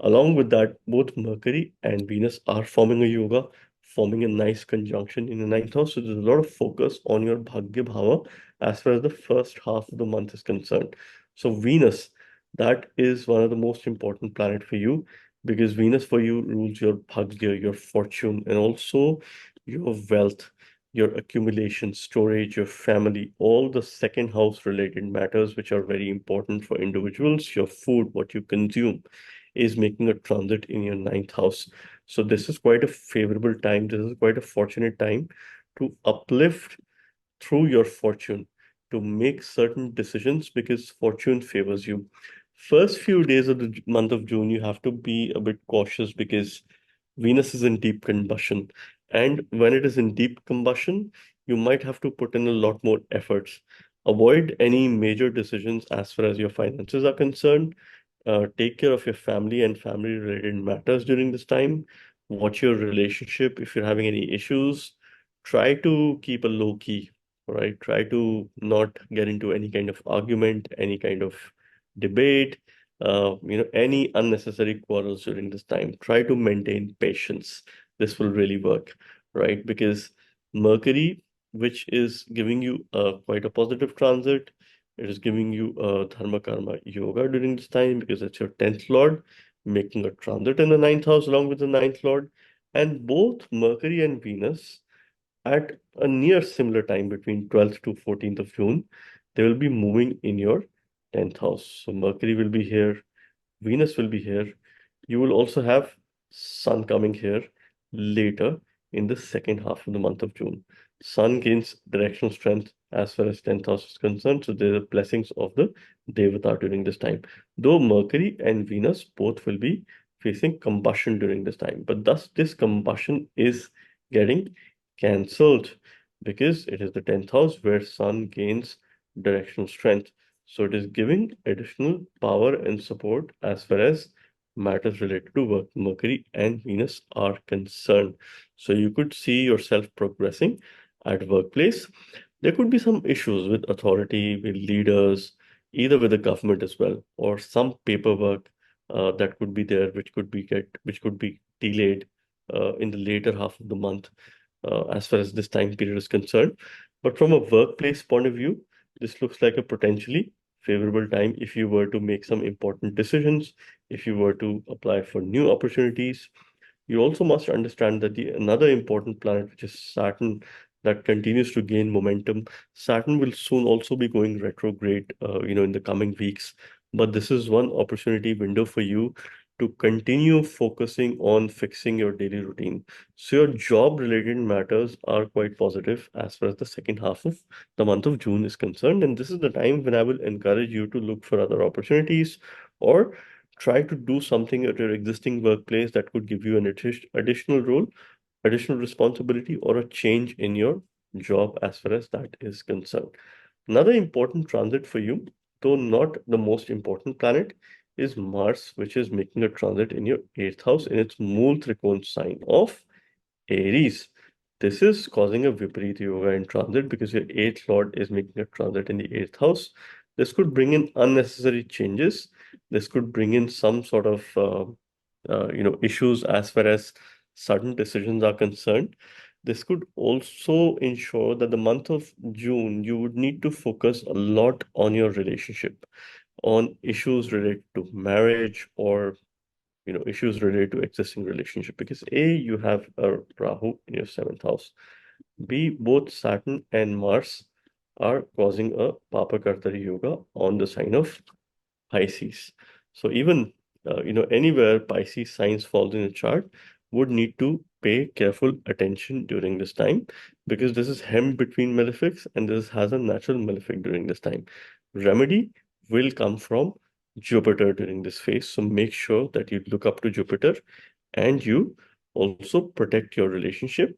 Along with that, both Mercury and Venus are forming a yoga, forming a nice conjunction in the ninth house. So there's a lot of focus on your Bhagya Bhava as far as the first half of the month is concerned. So Venus, that is one of the most important planet for you, because Venus for you rules your bhagya, your fortune, and also your wealth, your accumulation, storage, your family, all the second house related matters which are very important for individuals. Your food, what you consume, is making a transit in your ninth house. So this is quite a favorable time. This is quite a fortunate time to uplift through your fortune, to make certain decisions because fortune favors you. First few days of the month of June, you have to be a bit cautious because Venus is in deep combustion. And when it is in deep combustion, you might have to put in a lot more efforts. Avoid any major decisions as far as your finances are concerned. Take care of your family and family related matters during this time. Watch your relationship. If you're having any issues, try to keep a low key, right? Try to not get into any kind of argument, any kind of debate, any unnecessary quarrels during this time. Try to maintain patience. This will really work, right? Because Mercury, which is giving you quite a positive transit, it is giving you a Dharma Karma Yoga during this time because it's your 10th Lord, making a transit in the ninth house along with the ninth Lord. And both Mercury and Venus at a near similar time between 12th to 14th of June, they will be moving in your 10th house. So Mercury will be here, Venus will be here. You will also have Sun coming here later in the second half of the month of June. Sun gains directional strength as far as 10th house is concerned. So there are blessings of the Devata during this time. Though Mercury and Venus both will be facing combustion during this time. But thus this combustion is getting cancelled because it is the 10th house where Sun gains directional strength. So it is giving additional power and support as far as matters related to work, Mercury and Venus are concerned. So you could see yourself progressing at workplace. There could be some issues with authority, with leaders, either with the government as well, or some paperwork that could be there, which could be delayed in the later half of the month as far as this time period is concerned. But from a workplace point of view, this looks like a potentially favorable time if you were to make some important decisions, if you were to apply for new opportunities. You also must understand that the another important planet, which is Saturn, that continues to gain momentum. Saturn will soon also be going retrograde, in the coming weeks. But this is one opportunity window for you to continue focusing on fixing your daily routine. So your job related matters are quite positive as far as the second half of the month of June is concerned. And this is the time when I will encourage you to look for other opportunities or try to do something at your existing workplace that could give you an additional role, additional responsibility, or a change in your job as far as that is concerned. Another important transit for you, though not the most important planet, is Mars, which is making a transit in your eighth house in its Mool Trikon sign of Aries. This is causing a Viparita Yoga in transit because your eighth lord is making a transit in the eighth house. This could bring in unnecessary changes. This could bring in some sort of issues as far as sudden decisions are concerned. This could also ensure that the month of June you would need to focus a lot on your relationship, on issues related to marriage or issues related to existing relationship because A, you have a Rahu in your seventh house. B, both Saturn and Mars are causing a Papa Kartari Yoga on the sign of Pisces. So even anywhere Pisces signs falls in a chart, would need to pay careful attention during this time because this is hemmed between malefics and this has a natural malefic during this time. Remedy will come from Jupiter during this phase. So make sure that you look up to Jupiter and you also protect your relationship.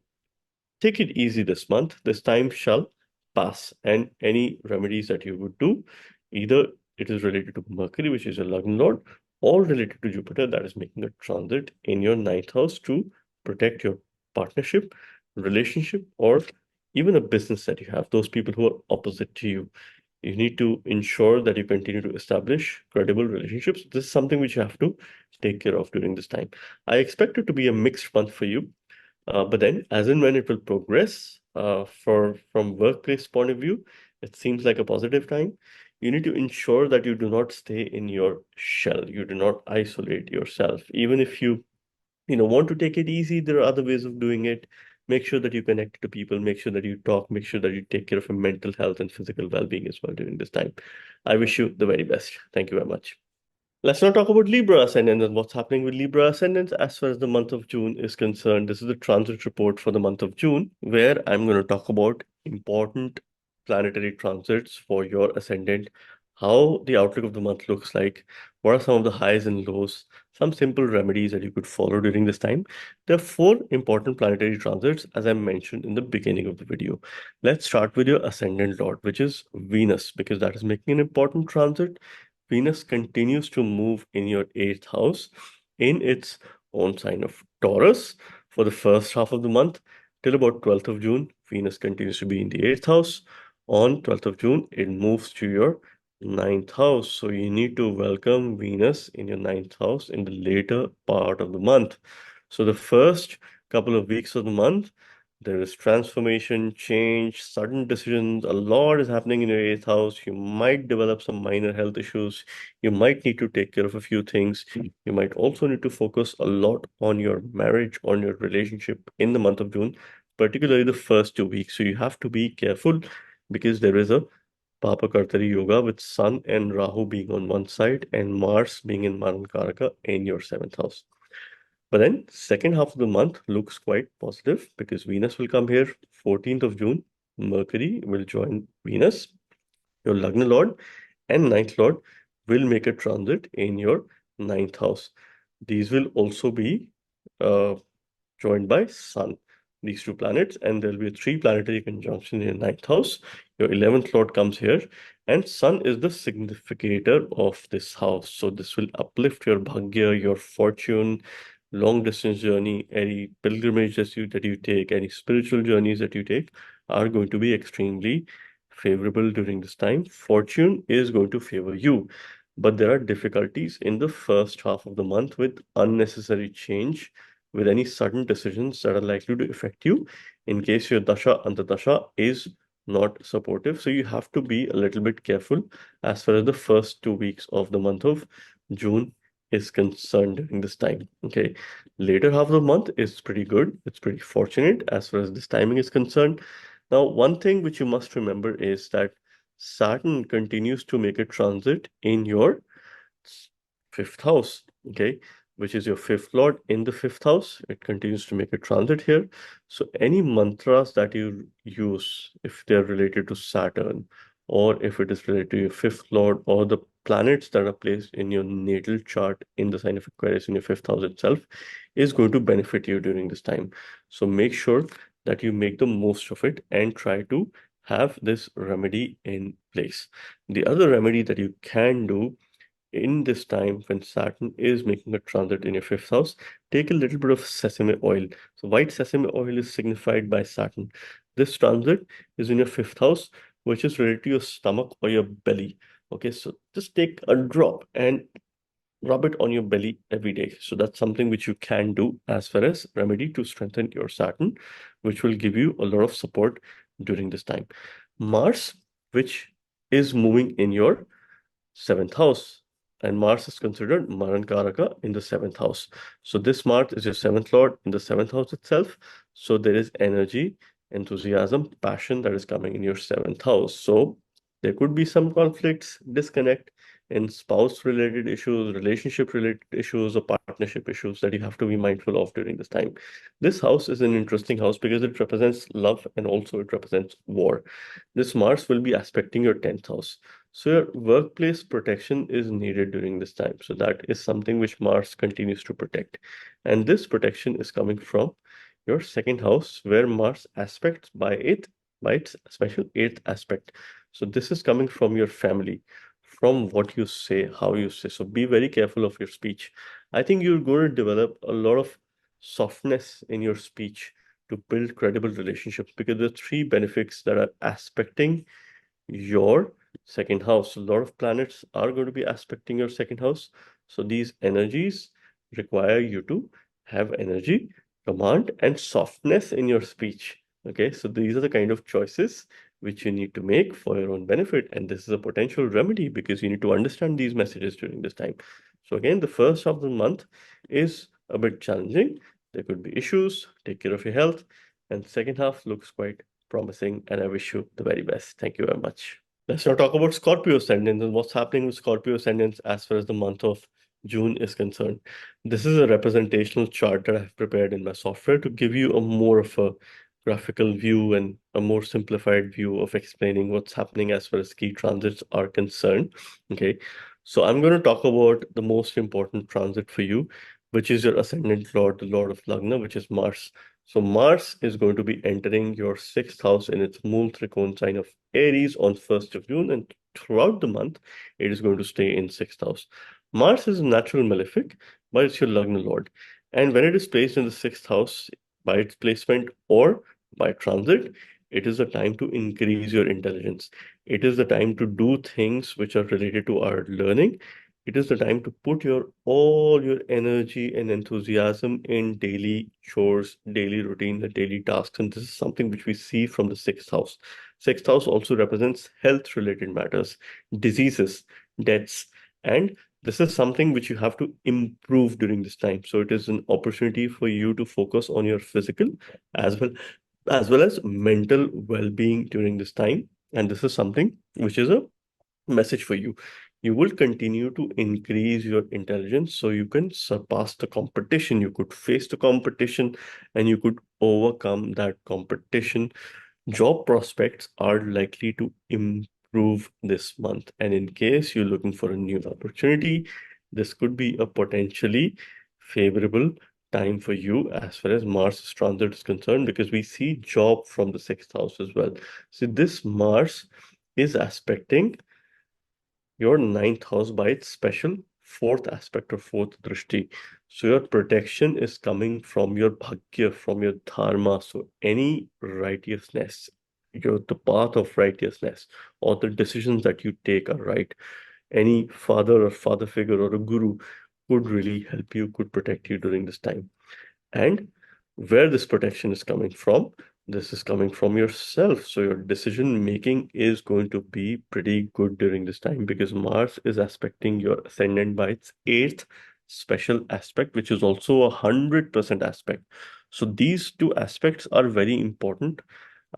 Take it easy this month. This time shall pass. And any remedies that you would do, either it is related to Mercury, which is your Lagna Lord, or related to Jupiter, that is making a transit in your ninth house to protect your partnership, relationship, or even a business that you have, those people who are opposite to you. You need to ensure that you continue to establish credible relationships. This is something which you have to take care of during this time. I expect it to be a mixed month for you, but then as and when it will progress, for from workplace point of view, it seems like a positive time. You need to ensure that you do not stay in your shell. You do not isolate yourself. Even if you want to take it easy, there are other ways of doing it. Make sure that you connect to people, make sure that you talk, make sure that you take care of your mental health and physical well-being as well during this time. I wish you the very best. Thank you very much. Let's now talk about Libra Ascendants and what's happening with Libra Ascendants as far as the month of June is concerned. This is the transit report for the month of June, where I'm going to talk about important planetary transits for your ascendant, how the outlook of the month looks like, what are some of the highs and lows, some simple remedies that you could follow during this time. There are four important planetary transits, as I mentioned in the beginning of the video. Let's start with your ascendant lord, which is Venus, because that is making an important transit. Venus continues to move in your eighth house in its own sign of Taurus for the first half of the month till about 12th of June. Venus continues to be in the eighth house. On 12th of June, it moves to your ninth house. So you need to welcome Venus in your ninth house in the later part of the month. So the first couple of weeks of the month, there is transformation, change, sudden decisions. A lot is happening in your eighth house. You might develop some minor health issues. You might need to take care of a few things. You might also need to focus a lot on your marriage, on your relationship in the month of June, particularly the first 2 weeks. So you have to be careful because there is a Papa Kartari Yoga with Sun and Rahu being on one side and Mars being in Maran Karaka in your seventh house. But then second half of the month looks quite positive because Venus will come here 14th of June. Mercury will join Venus. Your Lagna Lord and Ninth Lord will make a transit in your ninth house. These will also be uh, joined by Sun, these two planets, and there'll be a three planetary conjunction in your ninth house. Your 11th Lord comes here, and Sun is the significator of this house. So this will uplift your bhagya, your fortune, long distance journey, any pilgrimage that you take, any spiritual journeys that you take are going to be extremely favorable during this time. Fortune is going to favor you, but there are difficulties in the first half of the month with unnecessary change, with any sudden decisions that are likely to affect you in case your dasha antardasha is not supportive. So you have to be a little bit careful as far as the first 2 weeks of the month of June is concerned during this time. Okay. Later half of the month is pretty good. It's pretty fortunate as far as this timing is concerned. Now, one thing which you must remember is that Saturn continues to make a transit in your fifth house, okay, which is your fifth lord in the fifth house. It continues to make a transit here. So any mantras that you use, if they're related to Saturn, or if it is related to your fifth lord, or the planets that are placed in your natal chart in the sign of Aquarius in your fifth house itself, is going to benefit you during this time. So make sure that you make the most of it and try to have this remedy in place. The other remedy that you can do in this time when Saturn is making a transit in your fifth house, take a little bit of sesame oil. So white sesame oil is signified by Saturn. This transit is in your fifth house, which is related to your stomach or your belly. Okay, so just take a drop and rub it on your belly every day. So that's something which you can do as far as remedy to strengthen your Saturn, which will give you a lot of support during this time. Mars, which is moving in your seventh house. And Mars is considered Maran Karaka in the seventh house. So this Mars is your seventh lord in the seventh house itself. So there is energy, enthusiasm, passion that is coming in your seventh house. So there could be some conflicts, disconnect in spouse related issues, relationship related issues, or partnership issues that you have to be mindful of during this time. This house is an interesting house because it represents love and also it represents war. This Mars will be aspecting your 10th house. So your workplace protection is needed during this time. So that is something which Mars continues to protect. And this protection is coming from your second house, where Mars aspects by its special eighth aspect. So this is coming from your family, from what you say, how you say. So be very careful of your speech. I think you're going to develop a lot of softness in your speech to build credible relationships because the three benefits that are aspecting your second house. A lot of planets are going to be aspecting your second house. So these energies require you to have energy, command, and softness in your speech. Okay, so these are the kind of choices which you need to make for your own benefit. And this is a potential remedy because you need to understand these messages during this time. So again, the first half of the month is a bit challenging. There could be issues. Take care of your health. And second half looks quite promising, and I wish you the very best. Thank you very much. Let's now talk about Scorpio ascendants and what's happening with Scorpio ascendants as far as the month of June is concerned. This is a representational chart that I've prepared in my software to give you a more of a graphical view and a more simplified view of explaining what's happening as far as key transits are concerned. Okay, so I'm going to talk about the most important transit for you, which is your ascendant lord, the lord of Lagna, which is Mars. So Mars is going to be entering your sixth house in its Mool Trikon sign of Aries on 1st of June, and throughout the month, it is going to stay in sixth house. Mars is a natural malefic, but it's your Lagna lord. And when it is placed in the sixth house by its placement or by transit, it is the time to increase your intelligence. It is the time to do things which are related to our learning. It is the time to put your all your energy and enthusiasm in daily chores, daily routine, the daily tasks. And this is something which we see from the sixth house. Sixth house also represents health related matters, diseases, deaths, and this is something which you have to improve during this time. So it is an opportunity for you to focus on your physical as well as mental well-being during this time. And this is something which is a message for you. You will continue to increase your intelligence so you can surpass the competition. You could face the competition and you could overcome that competition. Job prospects are likely to improve this month. And in case you're looking for a new opportunity, this could be a potentially favorable time for you as far as Mars transit is concerned, because we see job from the sixth house as well. So this Mars is aspecting your ninth house by its special fourth aspect or fourth drishti. So your protection is coming from your bhagya, from your dharma. So any righteousness, the path of righteousness, or the decisions that you take are right. Any father or father figure or a guru could really help you, could protect you during this time. And where this protection is coming from, this is coming from yourself. So your decision making is going to be pretty good during this time because Mars is aspecting your ascendant by its eighth special aspect, which is also 100% aspect. So these two aspects are very important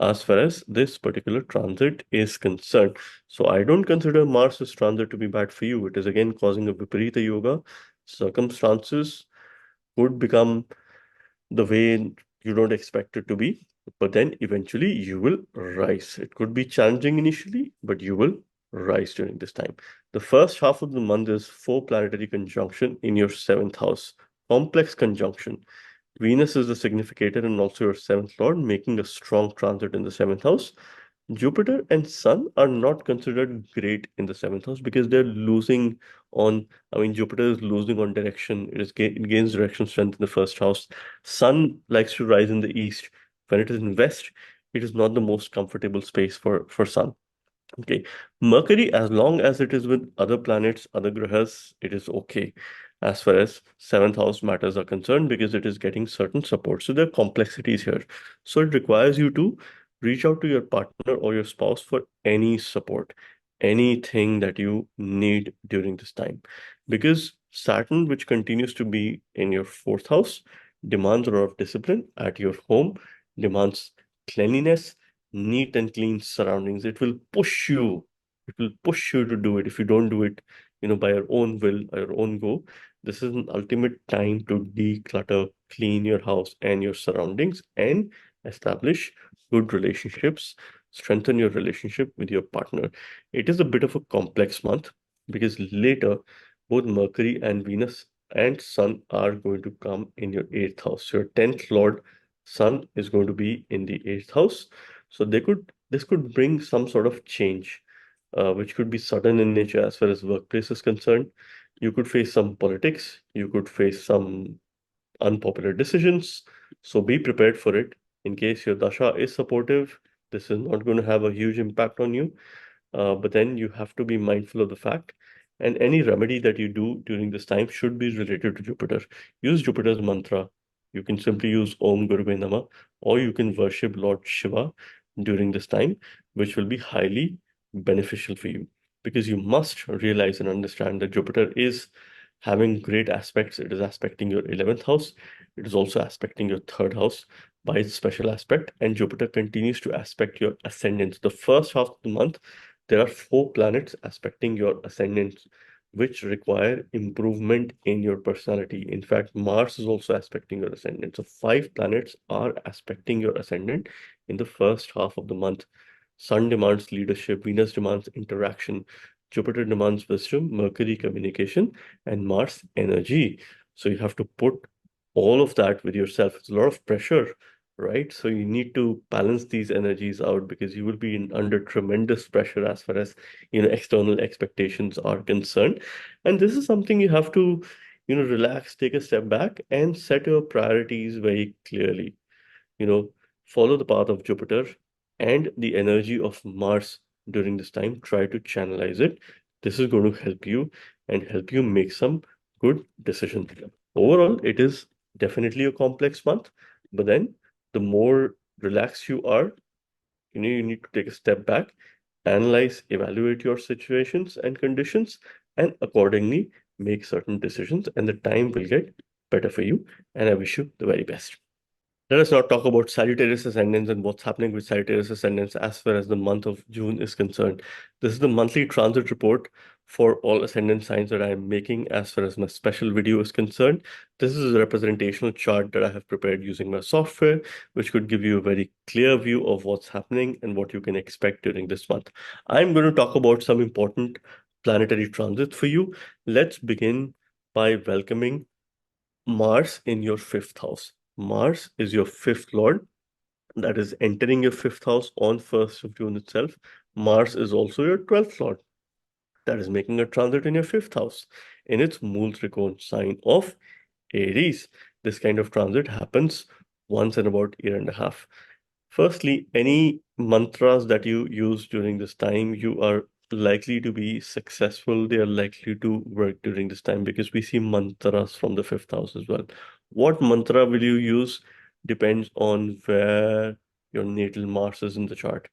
as far as this particular transit is concerned. So I don't consider Mars's transit to be bad for you. It is again causing a Viparita Yoga. Circumstances could become the way you don't expect it to be, but then eventually you will rise. It could be challenging initially, but you will rise during this time. The first half of the month is four planetary conjunction in your seventh house. Complex conjunction. Venus is the significator and also your seventh lord, making a strong transit in the seventh house. Jupiter and Sun are not considered great in the seventh house because they're losing on, I mean, Jupiter is losing on direction. It gains direction strength in the first house. Sun likes to rise in the east. When it is in west, it is not the most comfortable space for Sun. Okay. Mercury, as long as it is with other planets, other grahas, it is okay as far as seventh house matters are concerned because it is getting certain support. So there are complexities here. So it requires you to reach out to your partner or your spouse for any support, anything that you need during this time. Because Saturn, which continues to be in your fourth house, demands a lot of discipline at your home, demands cleanliness, neat and clean surroundings. It will push you. It will push you to do it. If you don't do it, by your own will or your own go. This is an ultimate time to declutter, clean your house and your surroundings, and establish good relationships, strengthen your relationship with your partner. It is a bit of a complex month because later both Mercury and Venus and Sun are going to come in your eighth house. So your 10th Lord Sun is going to be in the eighth house. So this could bring some sort of change, which could be sudden in nature as far as workplace is concerned. You could face some politics, you could face some unpopular decisions. So be prepared for it. In case your dasha is supportive, this is not going to have a huge impact on you. But then you have to be mindful of the fact. And any remedy that you do during this time should be related to Jupiter. Use Jupiter's mantra. You can simply use Om Gurve Nama, or you can worship Lord Shiva during this time, which will be highly beneficial for you. Because you must realize and understand that Jupiter is having great aspects. It is aspecting your 11th house. It is also aspecting your third house by its special aspect. And Jupiter continues to aspect your ascendants. The first half of the month, there are four planets aspecting your ascendants, which require improvement in your personality. In fact, Mars is also aspecting your ascendant. So five planets are aspecting your ascendant in the first half of the month. Sun demands leadership, Venus demands interaction, Jupiter demands wisdom, Mercury communication, and Mars energy. So you have to put all of that with yourself. It's a lot of pressure, right? So you need to balance these energies out because you will be under tremendous pressure as far as external expectations are concerned. And this is something you have to relax, take a step back, and set your priorities very clearly. you know, Follow the path of Jupiter and the energy of Mars during this time. Try to channelize it. This is going to help you and help you make some good decisions. Overall, it is definitely a complex month, but then the more relaxed you are, you need to take a step back, analyze, evaluate your situations and conditions, and accordingly make certain decisions, and the time will get better for you. And I wish you the very best. Let us now talk about Sagittarius ascendants and what's happening with Sagittarius ascendants as far as the month of June is concerned. This is the monthly transit report for all ascendant signs that I am making as far as my special video is concerned. This is a representational chart that I have prepared using my software, which could give you a very clear view of what's happening and what you can expect during this month. I'm going to talk about some important planetary transits for you. Let's begin by welcoming Mars in your fifth house. Mars is your fifth lord that is entering your fifth house on 1st of June itself. Mars is also your 12th lord that is making a transit in your fifth house in its Mool Trikon sign of Aries. This kind of transit happens once in about a year and a half. Firstly, any mantras that you use during this time, you are likely to be successful. They are likely to work during this time because we see mantras from the fifth house as well. What mantra will you use depends on where your natal Mars is in the chart.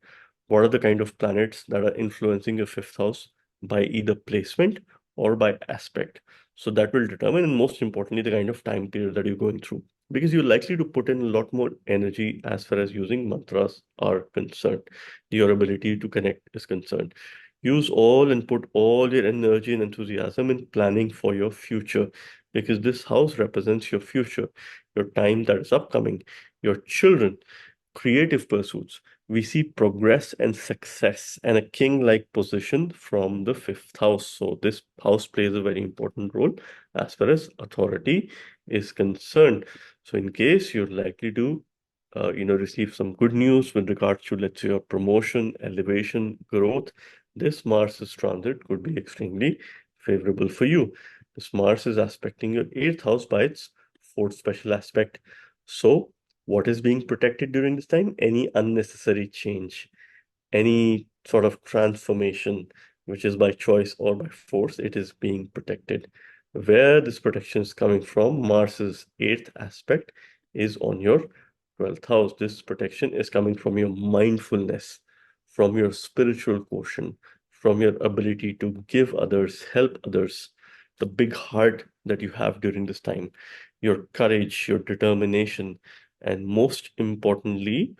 What are the kind of planets that are influencing your fifth house by either placement or by aspect? So that will determine, and most importantly, the kind of time period that you're going through because you're likely to put in a lot more energy as far as using mantras are concerned. Your ability to connect is concerned. Use all and put all your energy and enthusiasm in planning for your future because this house represents your future, your time that is upcoming, your children, creative pursuits. We see progress and success and a king-like position from the fifth house. So this house plays a very important role as far as authority is concerned. So in case you're likely to, receive some good news with regards to, let's say, your promotion, elevation, growth, this Mars's transit could be extremely favorable for you. This Mars is aspecting your eighth house by its fourth special aspect. So what is being protected during this time? Any unnecessary change, any sort of transformation, which is by choice or by force, it is being protected. Where this protection is coming from, Mars's eighth aspect is on your 12th house. This protection is coming from your mindfulness, from your spiritual quotient, from your ability to give others, help others, the big heart that you have during this time, your courage, your determination, and most importantly,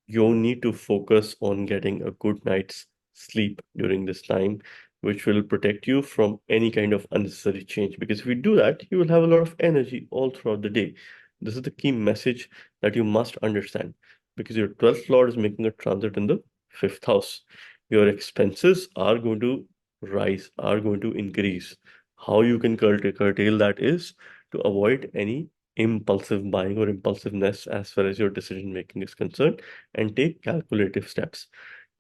you need to focus on getting a good night's sleep during this time which will protect you from any kind of unnecessary change. Because if you do that, you will have a lot of energy all throughout the day. This is the key message that you must understand, because your 12th Lord is making a transit in the fifth house. Your expenses are going to rise, are going to increase. How you can curtail that is to avoid any impulsive buying or impulsiveness as far as your decision making is concerned, and take calculative steps.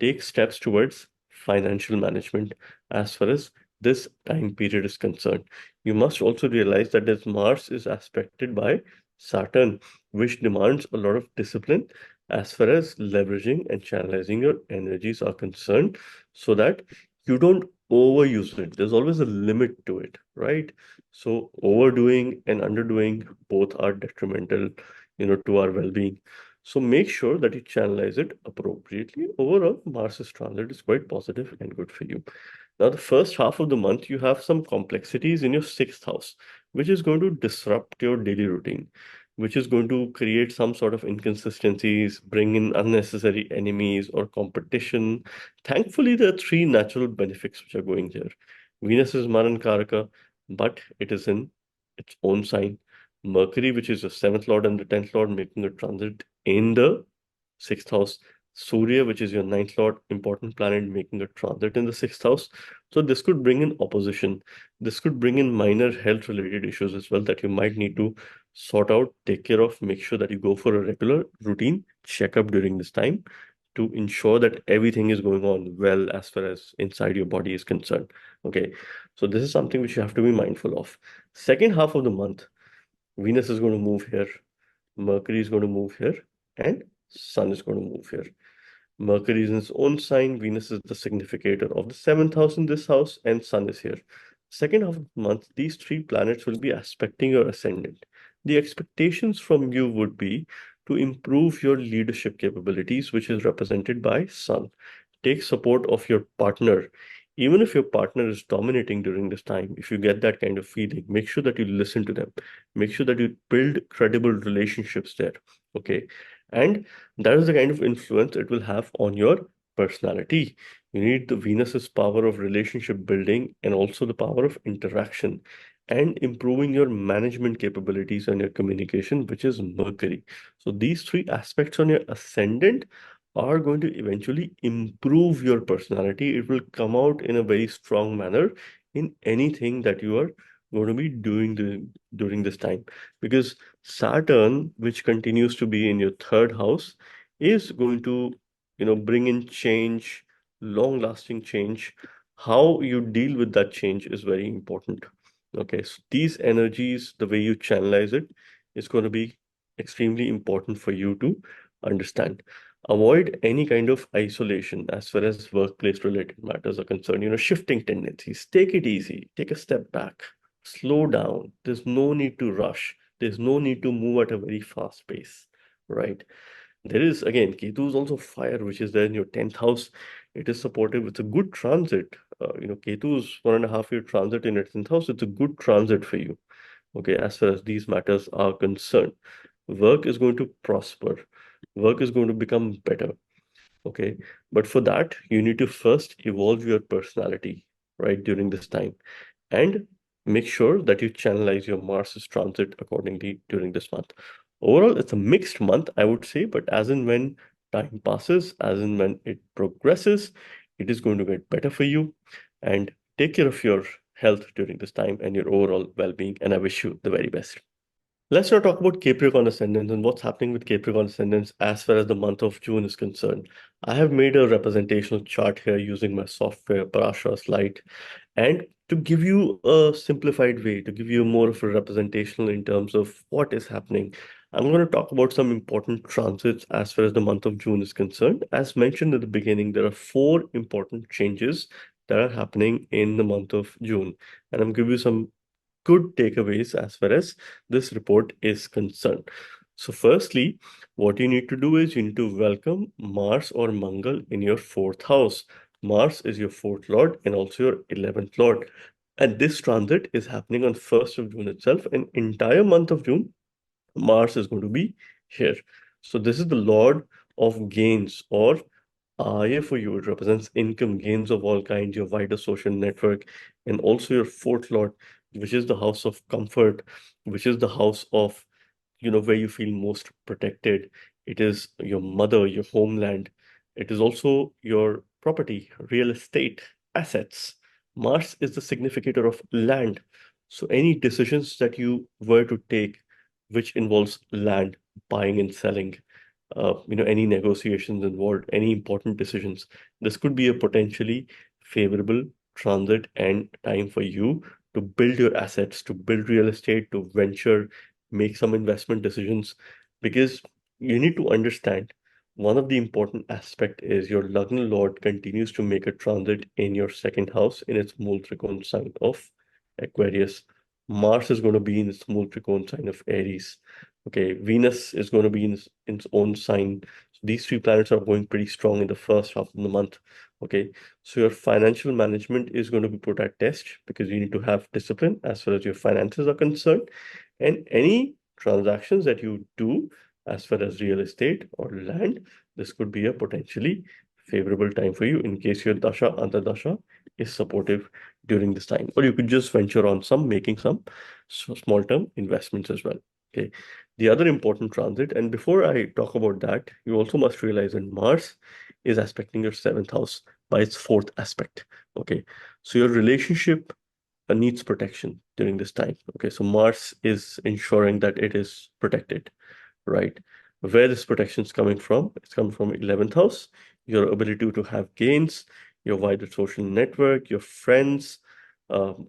Take steps towards financial management as far as this time period is concerned. You must also realize that as Mars is aspected by Saturn, which demands a lot of discipline as far as leveraging and channelizing your energies are concerned, so that you don't overuse it. There's always a limit to it, right? So overdoing and underdoing both are detrimental, to our well-being. So make sure that you channelize it appropriately. Overall, Mars's transit is quite positive and good for you. Now, the first half of the month, you have some complexities in your sixth house, which is going to disrupt your daily routine, which is going to create some sort of inconsistencies, bring in unnecessary enemies or competition. Thankfully, there are three natural benefits which are going here. Venus is Maran Karaka, but it is in its own sign. Mercury, which is the seventh lord and the 10th lord, making a transit in the sixth house. Surya, which is your ninth lord, important planet, making a transit in the sixth house. So this could bring in opposition. This could bring in minor health related issues as well that you might need to sort out, take care of, make sure that you go for a regular routine checkup during this time to ensure that everything is going on well as far as inside your body is concerned. Okay, so this is something which you have to be mindful of. Second half of the month, Venus is going to move here, Mercury is going to move here, and Sun is going to move here. Mercury is in its own sign, Venus is the significator of the seventh house in this house, and Sun is here. Second half of the month, these three planets will be aspecting your ascendant. The expectations from you would be to improve your leadership capabilities, which is represented by Sun. Take support of your partner. Even if your partner is dominating during this time, if you get that kind of feeling, make sure that you listen to them. Make sure that you build credible relationships there. Okay. And that is the kind of influence it will have on your personality. You need the Venus's power of relationship building and also the power of interaction and improving your management capabilities and your communication, which is Mercury. So these three aspects on your ascendant are going to eventually improve your personality. It will come out in a very strong manner in anything that you are going to be doing during this time, because Saturn, which continues to be in your third house, is going to, bring in change, long-lasting change. How you deal with that change is very important. Okay, so these energies, the way you channelize it, is going to be extremely important for you to understand. Avoid any kind of isolation as far as workplace related matters are concerned. Shifting tendencies. Take it easy. Take a step back. Slow down. There's no need to rush. There's no need to move at a very fast pace, right? There is, again, Ketu is also fire, which is there in your 10th house. It is supportive. It's a good transit. Ketu's 1.5 year transit in its 10th house. It's a good transit for you. Okay, as far as these matters are concerned, work is going to prosper. Work is going to become better. Okay, but for that, you need to first evolve your personality, right, during this time, and make sure that you channelize your Mars's transit accordingly during this month. Overall, it's a mixed month, I would say, but as and when time passes, as and when it progresses, it is going to get better for you. And take care of your health during this time and your overall well-being. And I wish you the very best. Let's now talk about Capricorn Ascendants and what's happening with Capricorn Ascendants as far as the month of June is concerned. I have made a representational chart here using my software, Parashas Lite, and to give you a simplified way, to give you more of a representational in terms of what is happening, I'm going to talk about some important transits as far as the month of June is concerned. As mentioned at the beginning, there are four important changes that are happening in the month of June. And I'm going to give you some good takeaways as far as this report is concerned. So firstly, what you need to do is you need to welcome Mars or Mangal in your fourth house. Mars is your fourth lord and also your 11th lord. And this transit is happening on 1st of June itself. An entire month of June, Mars is going to be here. So this is the lord of gains or Yeah, for you, it represents income gains of all kinds, your wider social network, and also your fourth lord, which is the house of comfort, which is the house of, where you feel most protected. It is your mother, your homeland. It is also your property, real estate, assets. Mars is the significator of land. So any decisions that you were to take, which involves land, buying and selling, any negotiations involved, any important decisions. This could be a potentially favorable transit and time for you to build your assets, to build real estate, to venture, make some investment decisions, because you need to understand one of the important aspect is your Lagna Lord continues to make a transit in your second house in its Mool Trikon sign of Aquarius. Mars is going to be in its Mool Trikon sign of Aries. Okay, Venus is going to be in its own sign. So these three planets are going pretty strong in the first half of the month. Okay, so your financial management is going to be put at test because you need to have discipline as far as your finances are concerned. And any transactions that you do as far as real estate or land, this could be a potentially favorable time for you in case your Dasha Antardasha is supportive during this time. Or you could just venture on making some small term investments as well. Okay. The other important transit, and before I talk about that, you also must realize that Mars is aspecting your seventh house by its fourth aspect. Okay. So your relationship needs protection during this time. Okay. So Mars is ensuring that it is protected, right? Where this protection is coming from? It's coming from 11th house, your ability to have gains, your wider social network, your friends,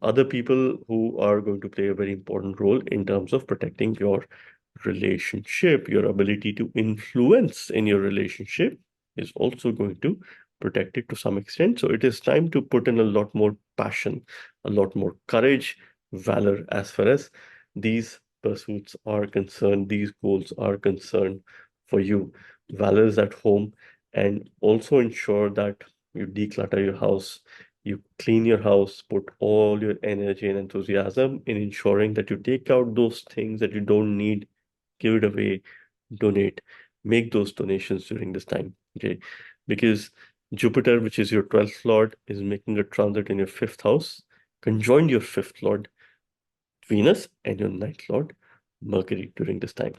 other people who are going to play a very important role in terms of protecting your relationship. Your ability to influence in your relationship is also going to protect it to some extent. So it is time to put in a lot more passion, a lot more courage, valor as far as these pursuits are concerned, these goals are concerned for you. Valor is at home, and also ensure that you declutter your house, you clean your house, put all your energy and enthusiasm in ensuring that you take out those things that you don't need, give it away, donate, make those donations during this time. Okay. Because Jupiter, which is your 12th lord, is making a transit in your fifth house, conjoined your fifth lord, Venus, and your ninth lord, Mercury, during this time.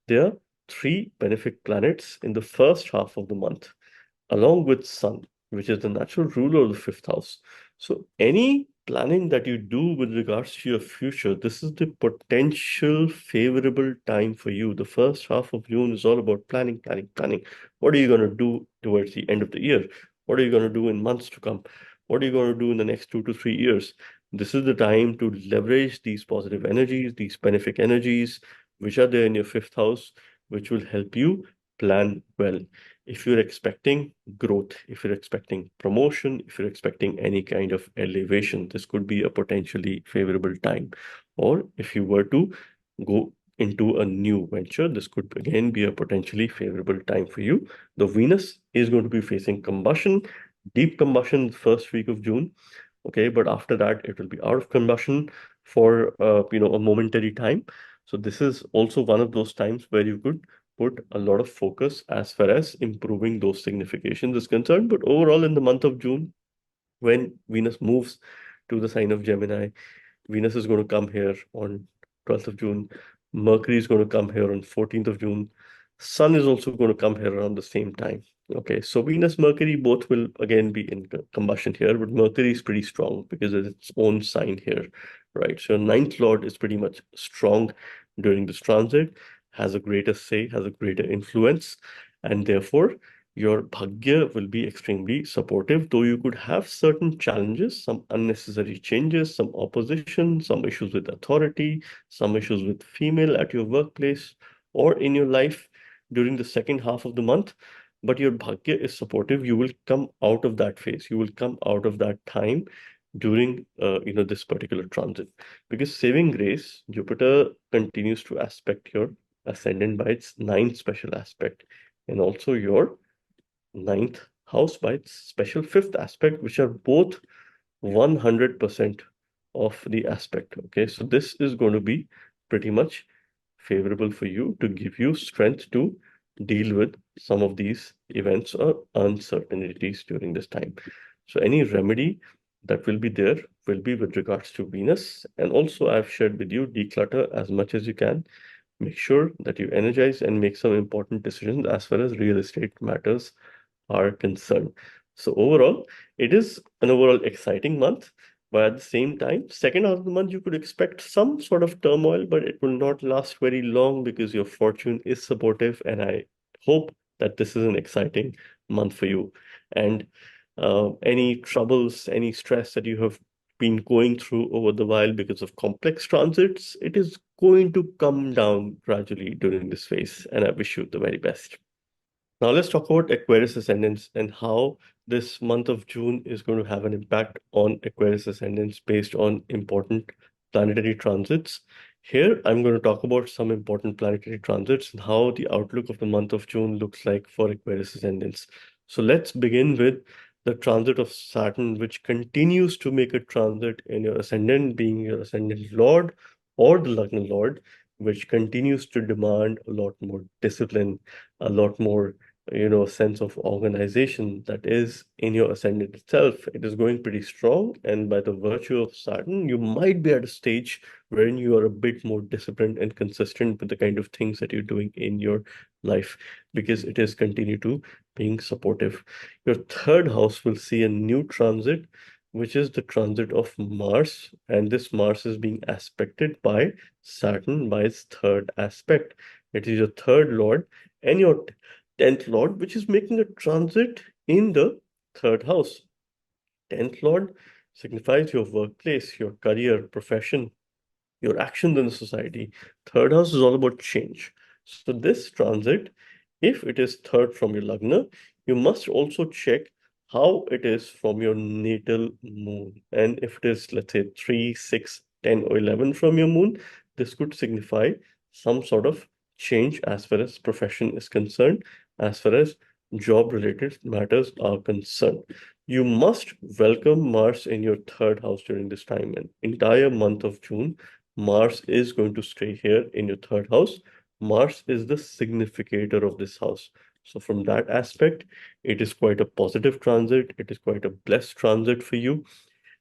There are three benefic planets in the first half of the month along with Sun, which is the natural ruler of the fifth house. So, any planning that you do with regards to your future, this is the potential favorable time for you. The first half of June is all about planning, planning, planning. What are you going to do towards the end of the year? What are you going to do in months to come? What are you going to do in the next 2 to 3 years? This is the time to leverage these positive energies, these benefic energies, which are there in your fifth house, which will help you plan well. If you're expecting growth, if you're expecting promotion, if you're expecting any kind of elevation, this could be a potentially favorable time. Or if you were to go into a new venture, this could again be a potentially favorable time for you. The Venus is going to be facing combustion, deep combustion first week of June. Okay, but after that it will be out of combustion for a momentary time. So this is also one of those times where you could put a lot of focus as far as improving those significations is concerned. But overall, in the month of June, when Venus moves to the sign of Gemini, Venus is going to come here on 12th of June. Mercury is going to come here on 14th of June. Sun is also going to come here around the same time. Okay, so Venus, Mercury both will again be in combustion here, but Mercury is pretty strong because it's its own sign here, right? So ninth lord is pretty much strong during this transit, has a greater say, has a greater influence, and therefore your bhagya will be extremely supportive, though you could have certain challenges, some unnecessary changes, some opposition, some issues with authority, some issues with female at your workplace or in your life during the second half of the month. But your bhagya is supportive. You will come out of that phase. You will come out of that time during this particular transit, because saving grace, Jupiter continues to aspect your ascendant by its ninth special aspect, and also your ninth house by its special fifth aspect, which are both 100% of the aspect. Okay, so this is going to be pretty much favorable for you to give you strength to deal with some of these events or uncertainties during this time. So any remedy that will be there will be with regards to Venus. And also I've shared with you, declutter as much as you can. Make sure that you energize and make some important decisions as far as real estate matters are concerned. So overall, it is an overall exciting month, but at the same time, second half of the month, you could expect some sort of turmoil, but it will not last very long because your fortune is supportive, and I hope that this is an exciting month for you. And any troubles, any stress that you have been going through over the while because of complex transits, it is going to come down gradually during this phase, and I wish you the very best. Now let's talk about Aquarius ascendants and how this month of June is going to have an impact on Aquarius ascendants based on important planetary transits. Here, I'm going to talk about some important planetary transits and how the outlook of the month of June looks like for Aquarius ascendants. So let's begin with the transit of Saturn, which continues to make a transit in your ascendant, being your ascendant lord or the Lagna lord, which continues to demand a lot more discipline, a lot more sense of organization that is in your ascendant itself. It is going pretty strong, and by the virtue of Saturn, you might be at a stage wherein you are a bit more disciplined and consistent with the kind of things that you're doing in your life because it is continue to being supportive. Your third house will see a new transit, which is the transit of Mars, and this Mars is being aspected by Saturn by its third aspect. It is your third lord and your 10th lord, which is making a transit in the third house. 10th lord signifies your workplace, your career, profession, your actions in the society. Third house is all about change. So this transit, if it is third from your lagna, you must also check how it is from your natal moon. And if it is, let's say, 3, 6, 10, or 11 from your moon, this could signify some sort of change as far as profession is concerned, as far as job related matters are concerned. You must welcome Mars in your third house during this time. An entire month of June, Mars is going to stay here in your third house. Mars is the significator of this house. So, from that aspect, it is quite a positive transit. It is quite a blessed transit for you.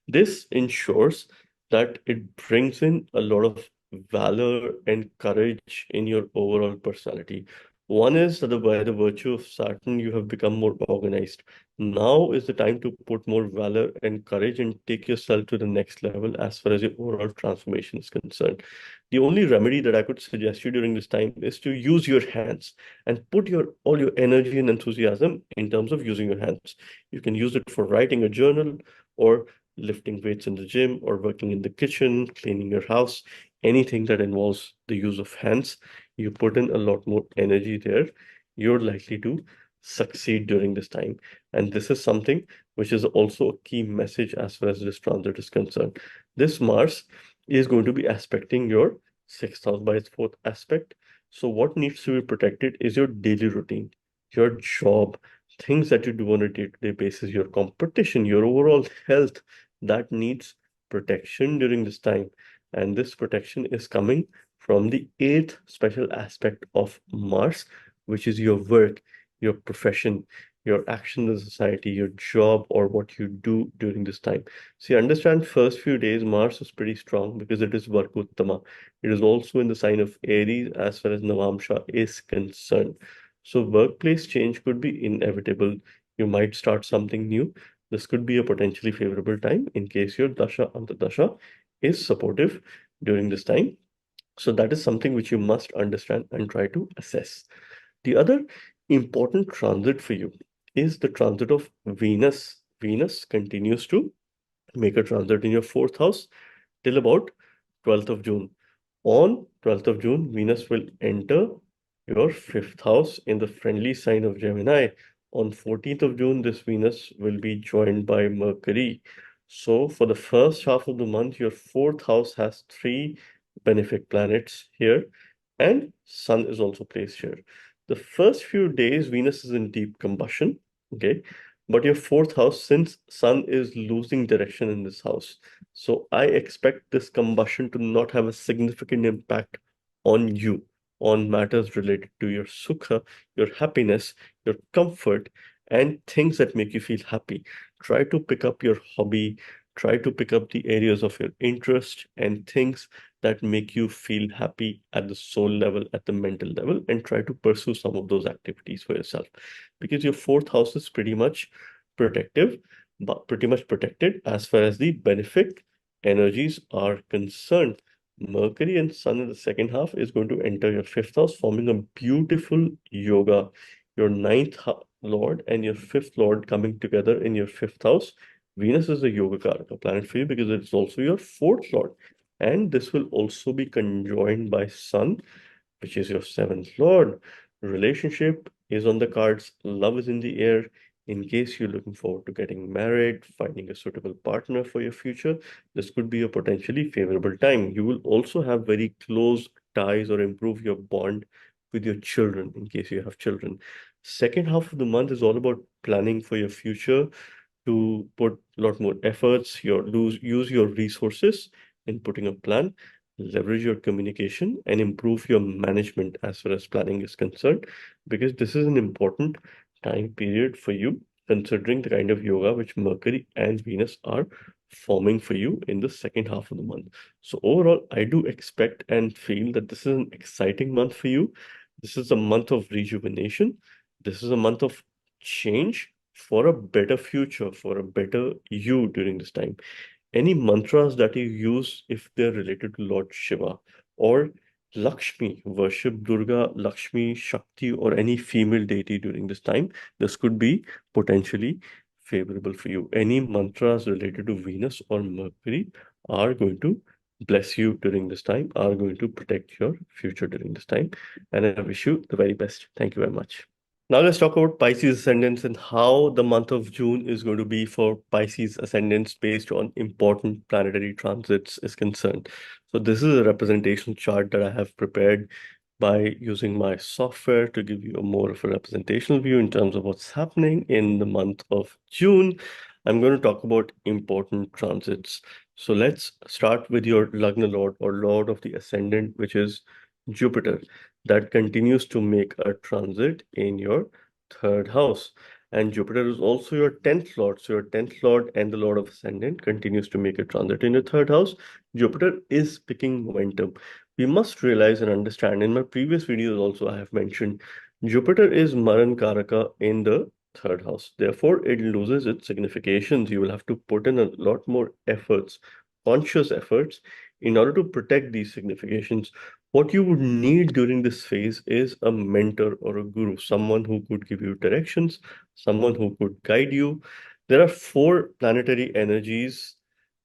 This ensures that it brings in a lot of valor and courage in your overall personality. One is that by the virtue of Saturn, you have become more organized. Now is the time to put more valor and courage and take yourself to the next level as far as your overall transformation is concerned. The only remedy that I could suggest you during this time is to use your hands and put your all your energy and enthusiasm in terms of using your hands. You can use it for writing a journal or lifting weights in the gym or working in the kitchen, cleaning your house, anything that involves the use of hands, you put in a lot more energy there, you're likely to succeed during this time. And this is something which is also a key message as far as this transit is concerned. This Mars is going to be aspecting your sixth house by its fourth aspect. So, what needs to be protected is your daily routine, your job, things that you do on a day-to-day basis, your competition, your overall health that needs protection during this time. And this protection is coming from the eighth special aspect of Mars, which is your work, your profession, your action in society, your job, or what you do during this time. See, understand first few days Mars is pretty strong because it is Vargottama. It is also in the sign of Aries as far as Navamsha is concerned. So workplace change could be inevitable. You might start something new. This could be a potentially favorable time in case your Dasha Antardasha is supportive during this time. So that is something which you must understand and try to assess. The other important transit for you is the transit of Venus. Venus continues to make a transit in your fourth house till about 12th of June. On 12th of June, Venus will enter your fifth house in the friendly sign of Gemini. On 14th of June, this Venus will be joined by Mercury. So, for the first half of the month, your fourth house has three benefic planets here, and Sun is also placed here. The first few days, Venus is in deep combustion, okay? But your fourth house, since Sun is losing direction in this house, so I expect this combustion to not have a significant impact on you. on matters related to your sukha, your happiness, your comfort, and things that make you feel happy. Try to pick up your hobby, try to pick up the areas of your interest and things that make you feel happy at the soul level, at the mental level, and try to pursue some of those activities for yourself. Because your fourth house is protective, but pretty much protected as far as the benefic energies are concerned. Mercury and Sun in the second half is going to enter your fifth house, forming a beautiful yoga. Your lord and your fifth lord coming together in your fifth house. Venus is the yoga karaka planet for you because it's also your fourth lord. And this will also be conjoined by Sun, which is your seventh lord. Relationship is on the cards, love is in the air. In case you're looking forward to getting married, finding a suitable partner for your future, this could be a potentially favorable time. You will also have very close ties or improve your bond with your children in case you have children. Second half of the month is all about planning for your future, to put a lot more efforts, use your resources in putting a plan, leverage your communication, and improve your management as far as planning is concerned, because this is an important time period for you, considering the kind of yoga which Mercury and Venus are forming for you in the second half of the month. So overall, I do expect and feel that this is an exciting month for you. This is a month of rejuvenation. This is a month of change for a better future, for a better you during this time. Any mantras that you use if they're related to Lord Shiva or Lakshmi, worship Durga, Lakshmi, Shakti, or any female deity during this time, this could be potentially favorable for you. Any mantras related to Venus or Mercury are going to bless you during this time, are going to protect your future during this time. And I wish you the very best. Thank you very much. Now let's talk about Pisces ascendants and how the month of June is going to be for Pisces ascendants based on important planetary transits is concerned. So this is a representational chart that I have prepared by using my software to give you a more of a representational view in terms of what's happening in the month of June. I'm going to talk about important transits. So let's start with your Lagna Lord or Lord of the Ascendant, which is Jupiter, that continues to make a transit in your third house. And Jupiter is also your 10th lord. So your 10th lord and the lord of ascendant continues to make a transit in your third house. Jupiter is picking momentum. We must realize and understand, in my previous videos also I have mentioned, Jupiter is Maran Karaka in the third house. Therefore, it loses its significations. You will have to put in a lot more efforts, conscious efforts, in order to protect these significations. What you would need during this phase is a mentor or a guru, someone who could give you directions, someone who could guide you. There are four planetary energies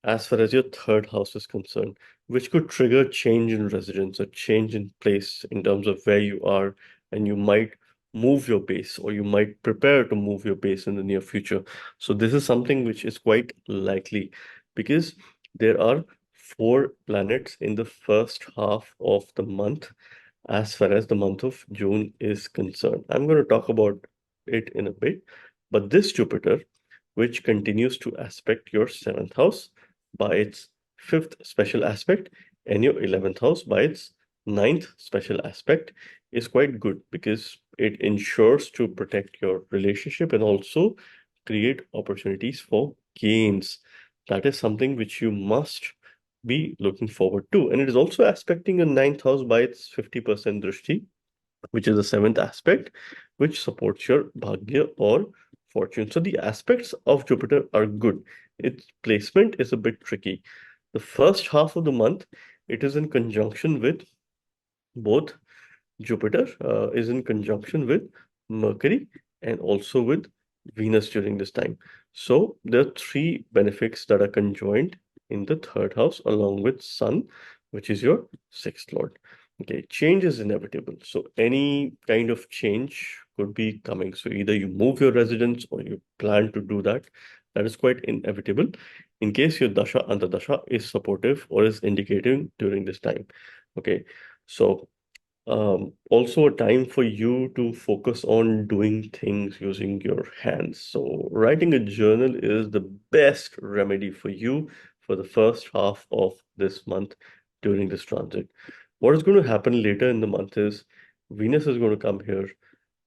as far as your third house is concerned, which could trigger change in residence, a change in place in terms of where you are, and you might move your base or you might prepare to move your base in the near future. So this is something which is quite likely because there are four planets in the first half of the month as far as the month of June is concerned. I'm going to talk about it in a bit, but this Jupiter, which continues to aspect your seventh house by its fifth special aspect and your 11th house by its ninth special aspect, is quite good because it ensures to protect your relationship and also create opportunities for gains. That is something which you must be looking forward to. And it is also aspecting a ninth house by its 50% drishti, which is the seventh aspect, which supports your bhagya or fortune. So the aspects of Jupiter are good. Its placement is a bit tricky. The first half of the month, it is in conjunction with both Jupiter is in conjunction with Mercury and also with Venus during this time. So there are three benefics that are conjoined in the third house along with Sun, which is your sixth lord. Okay, change is inevitable. So any kind of change could be coming. So either you move your residence or you plan to do that. That is quite inevitable in case your Dasha Antardasha is supportive or is indicating during this time. Okay, so also a time for you to focus on doing things using your hands. So writing a journal is the best remedy for you for the first half of this month during this transit. What is going to happen later in the month is Venus is going to come here,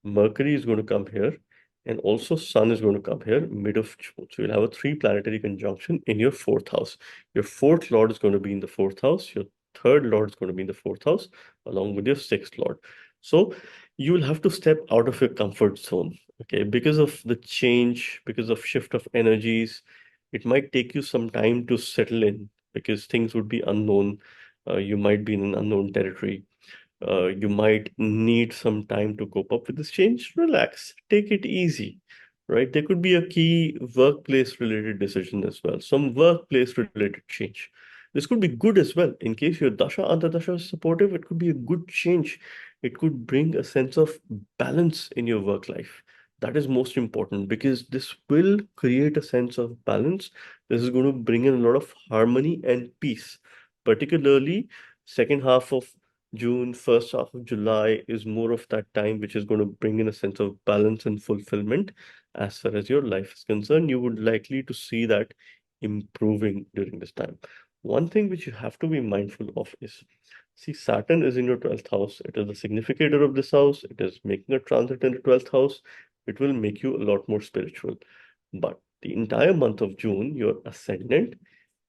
Mercury is going to come here, and also Sun is going to come here mid of June. So you'll have a three planetary conjunction in your fourth house. Your fourth lord is going to be in the fourth house. Your third lord is going to be in the fourth house, along with your sixth lord. So you will have to step out of your comfort zone. Okay, because of the change, because of shift of energies, it might take you some time to settle in because things would be unknown. You might be in an unknown territory. You might need some time to cope up with this change. Relax, take it easy, right? There could be a key workplace related decision as well, some workplace related change. This could be good as well. In case your dasha antardasha is supportive, it could be a good change. It could bring a sense of balance in your work life. That is most important because this will create a sense of balance. This is going to bring in a lot of harmony and peace, particularly second half of June, first half of July is more of that time which is going to bring in a sense of balance and fulfillment as far as your life is concerned. You would likely to see that improving during this time. One thing which you have to be mindful of is, see, Saturn is in your 12th house. It is the significator of this house. It is making a transit in the 12th house. It will make you a lot more spiritual. But the entire month of June, your ascendant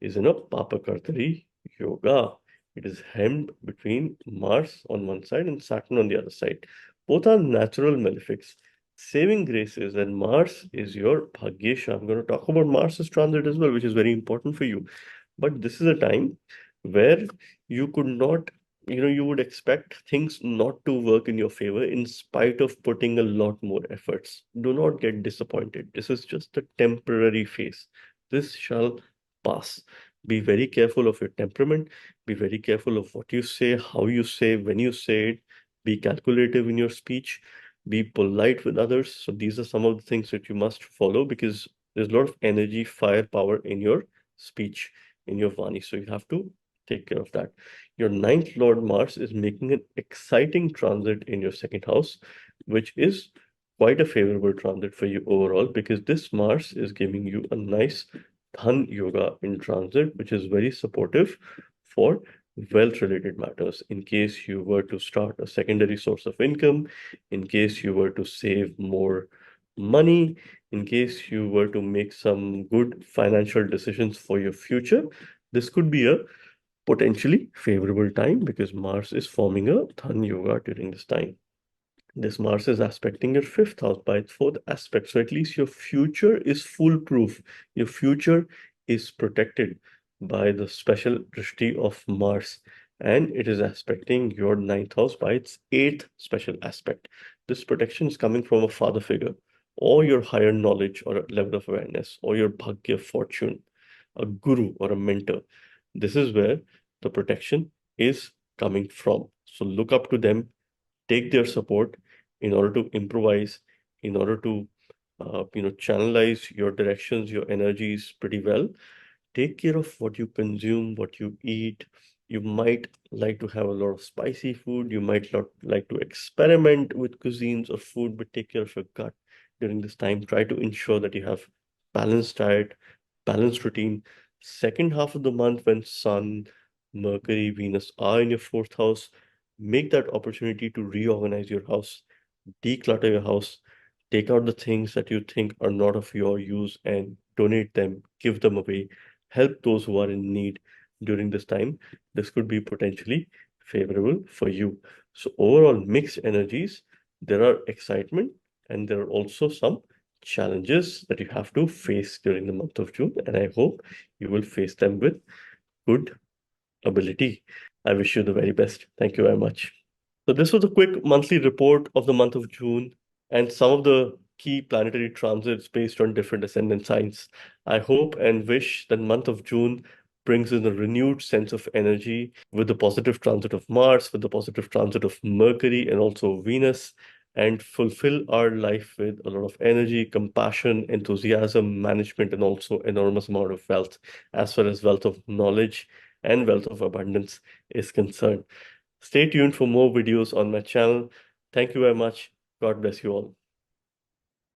is in a Papakartari yoga. It is hemmed between Mars on one side and Saturn on the other side. Both are natural malefics. Saving graces, and Mars is your Bhagyesha. I'm going to talk about Mars's transit as well, which is very important for you. But this is a time where you could not, you would expect things not to work in your favor in spite of putting a lot more efforts. Do not get disappointed. This is just a temporary phase. This shall pass. Be very careful of your temperament. Be very careful of what you say, how you say, when you say it. Be calculative in your speech. Be polite with others. So these are some of the things that you must follow because there's a lot of energy, firepower in your speech, in your Vani. So you have to take care of that. Your ninth Lord Mars is making an exciting transit in your second house, which is quite a favorable transit for you overall because this Mars is giving you a nice Dhan Yoga in transit, which is very supportive for wealth related matters. In case you were to start a secondary source of income, in case you were to save more money, in case you were to make some good financial decisions for your future, this could be a potentially favorable time because Mars is forming a Dhan Yoga during this time. This Mars is aspecting your fifth house by its fourth aspect. So at least your future is foolproof. Your future is protected by the special drishti of Mars. And it is aspecting your ninth house by its eighth special aspect. This protection is coming from a father figure, or your higher knowledge or a level of awareness, or your bhagya fortune, a guru or a mentor. This is where the protection is coming from. So look up to them, take their support in order to improvise, in order to channelize your directions, your energies pretty well. Take care of what you consume, what you eat. You might like to have a lot of spicy food. You might not like to experiment with cuisines or food, but take care of your gut during this time. Try to ensure that you have balanced diet, balanced routine. Second half of the month when Sun, Mercury, Venus are in your fourth house, make that opportunity to reorganize your house, declutter your house, take out the things that you think are not of your use and donate them, give them away, help those who are in need during this time. This could be potentially favorable for you. So overall, mixed energies, there are excitement and there are also some challenges that you have to face during the month of June. And I hope you will face them with good ability. I wish you the very best. Thank you very much. So this was a quick monthly report of the month of June and some of the key planetary transits based on different ascendant signs. I hope and wish that month of June brings in a renewed sense of energy with the positive transit of Mars, with the positive transit of Mercury and also Venus, and fulfill our life with a lot of energy, compassion, enthusiasm, management, and also enormous amount of wealth as far as wealth of knowledge and wealth of abundance is concerned. Stay tuned for more videos on my channel. Thank you very much. God bless you all.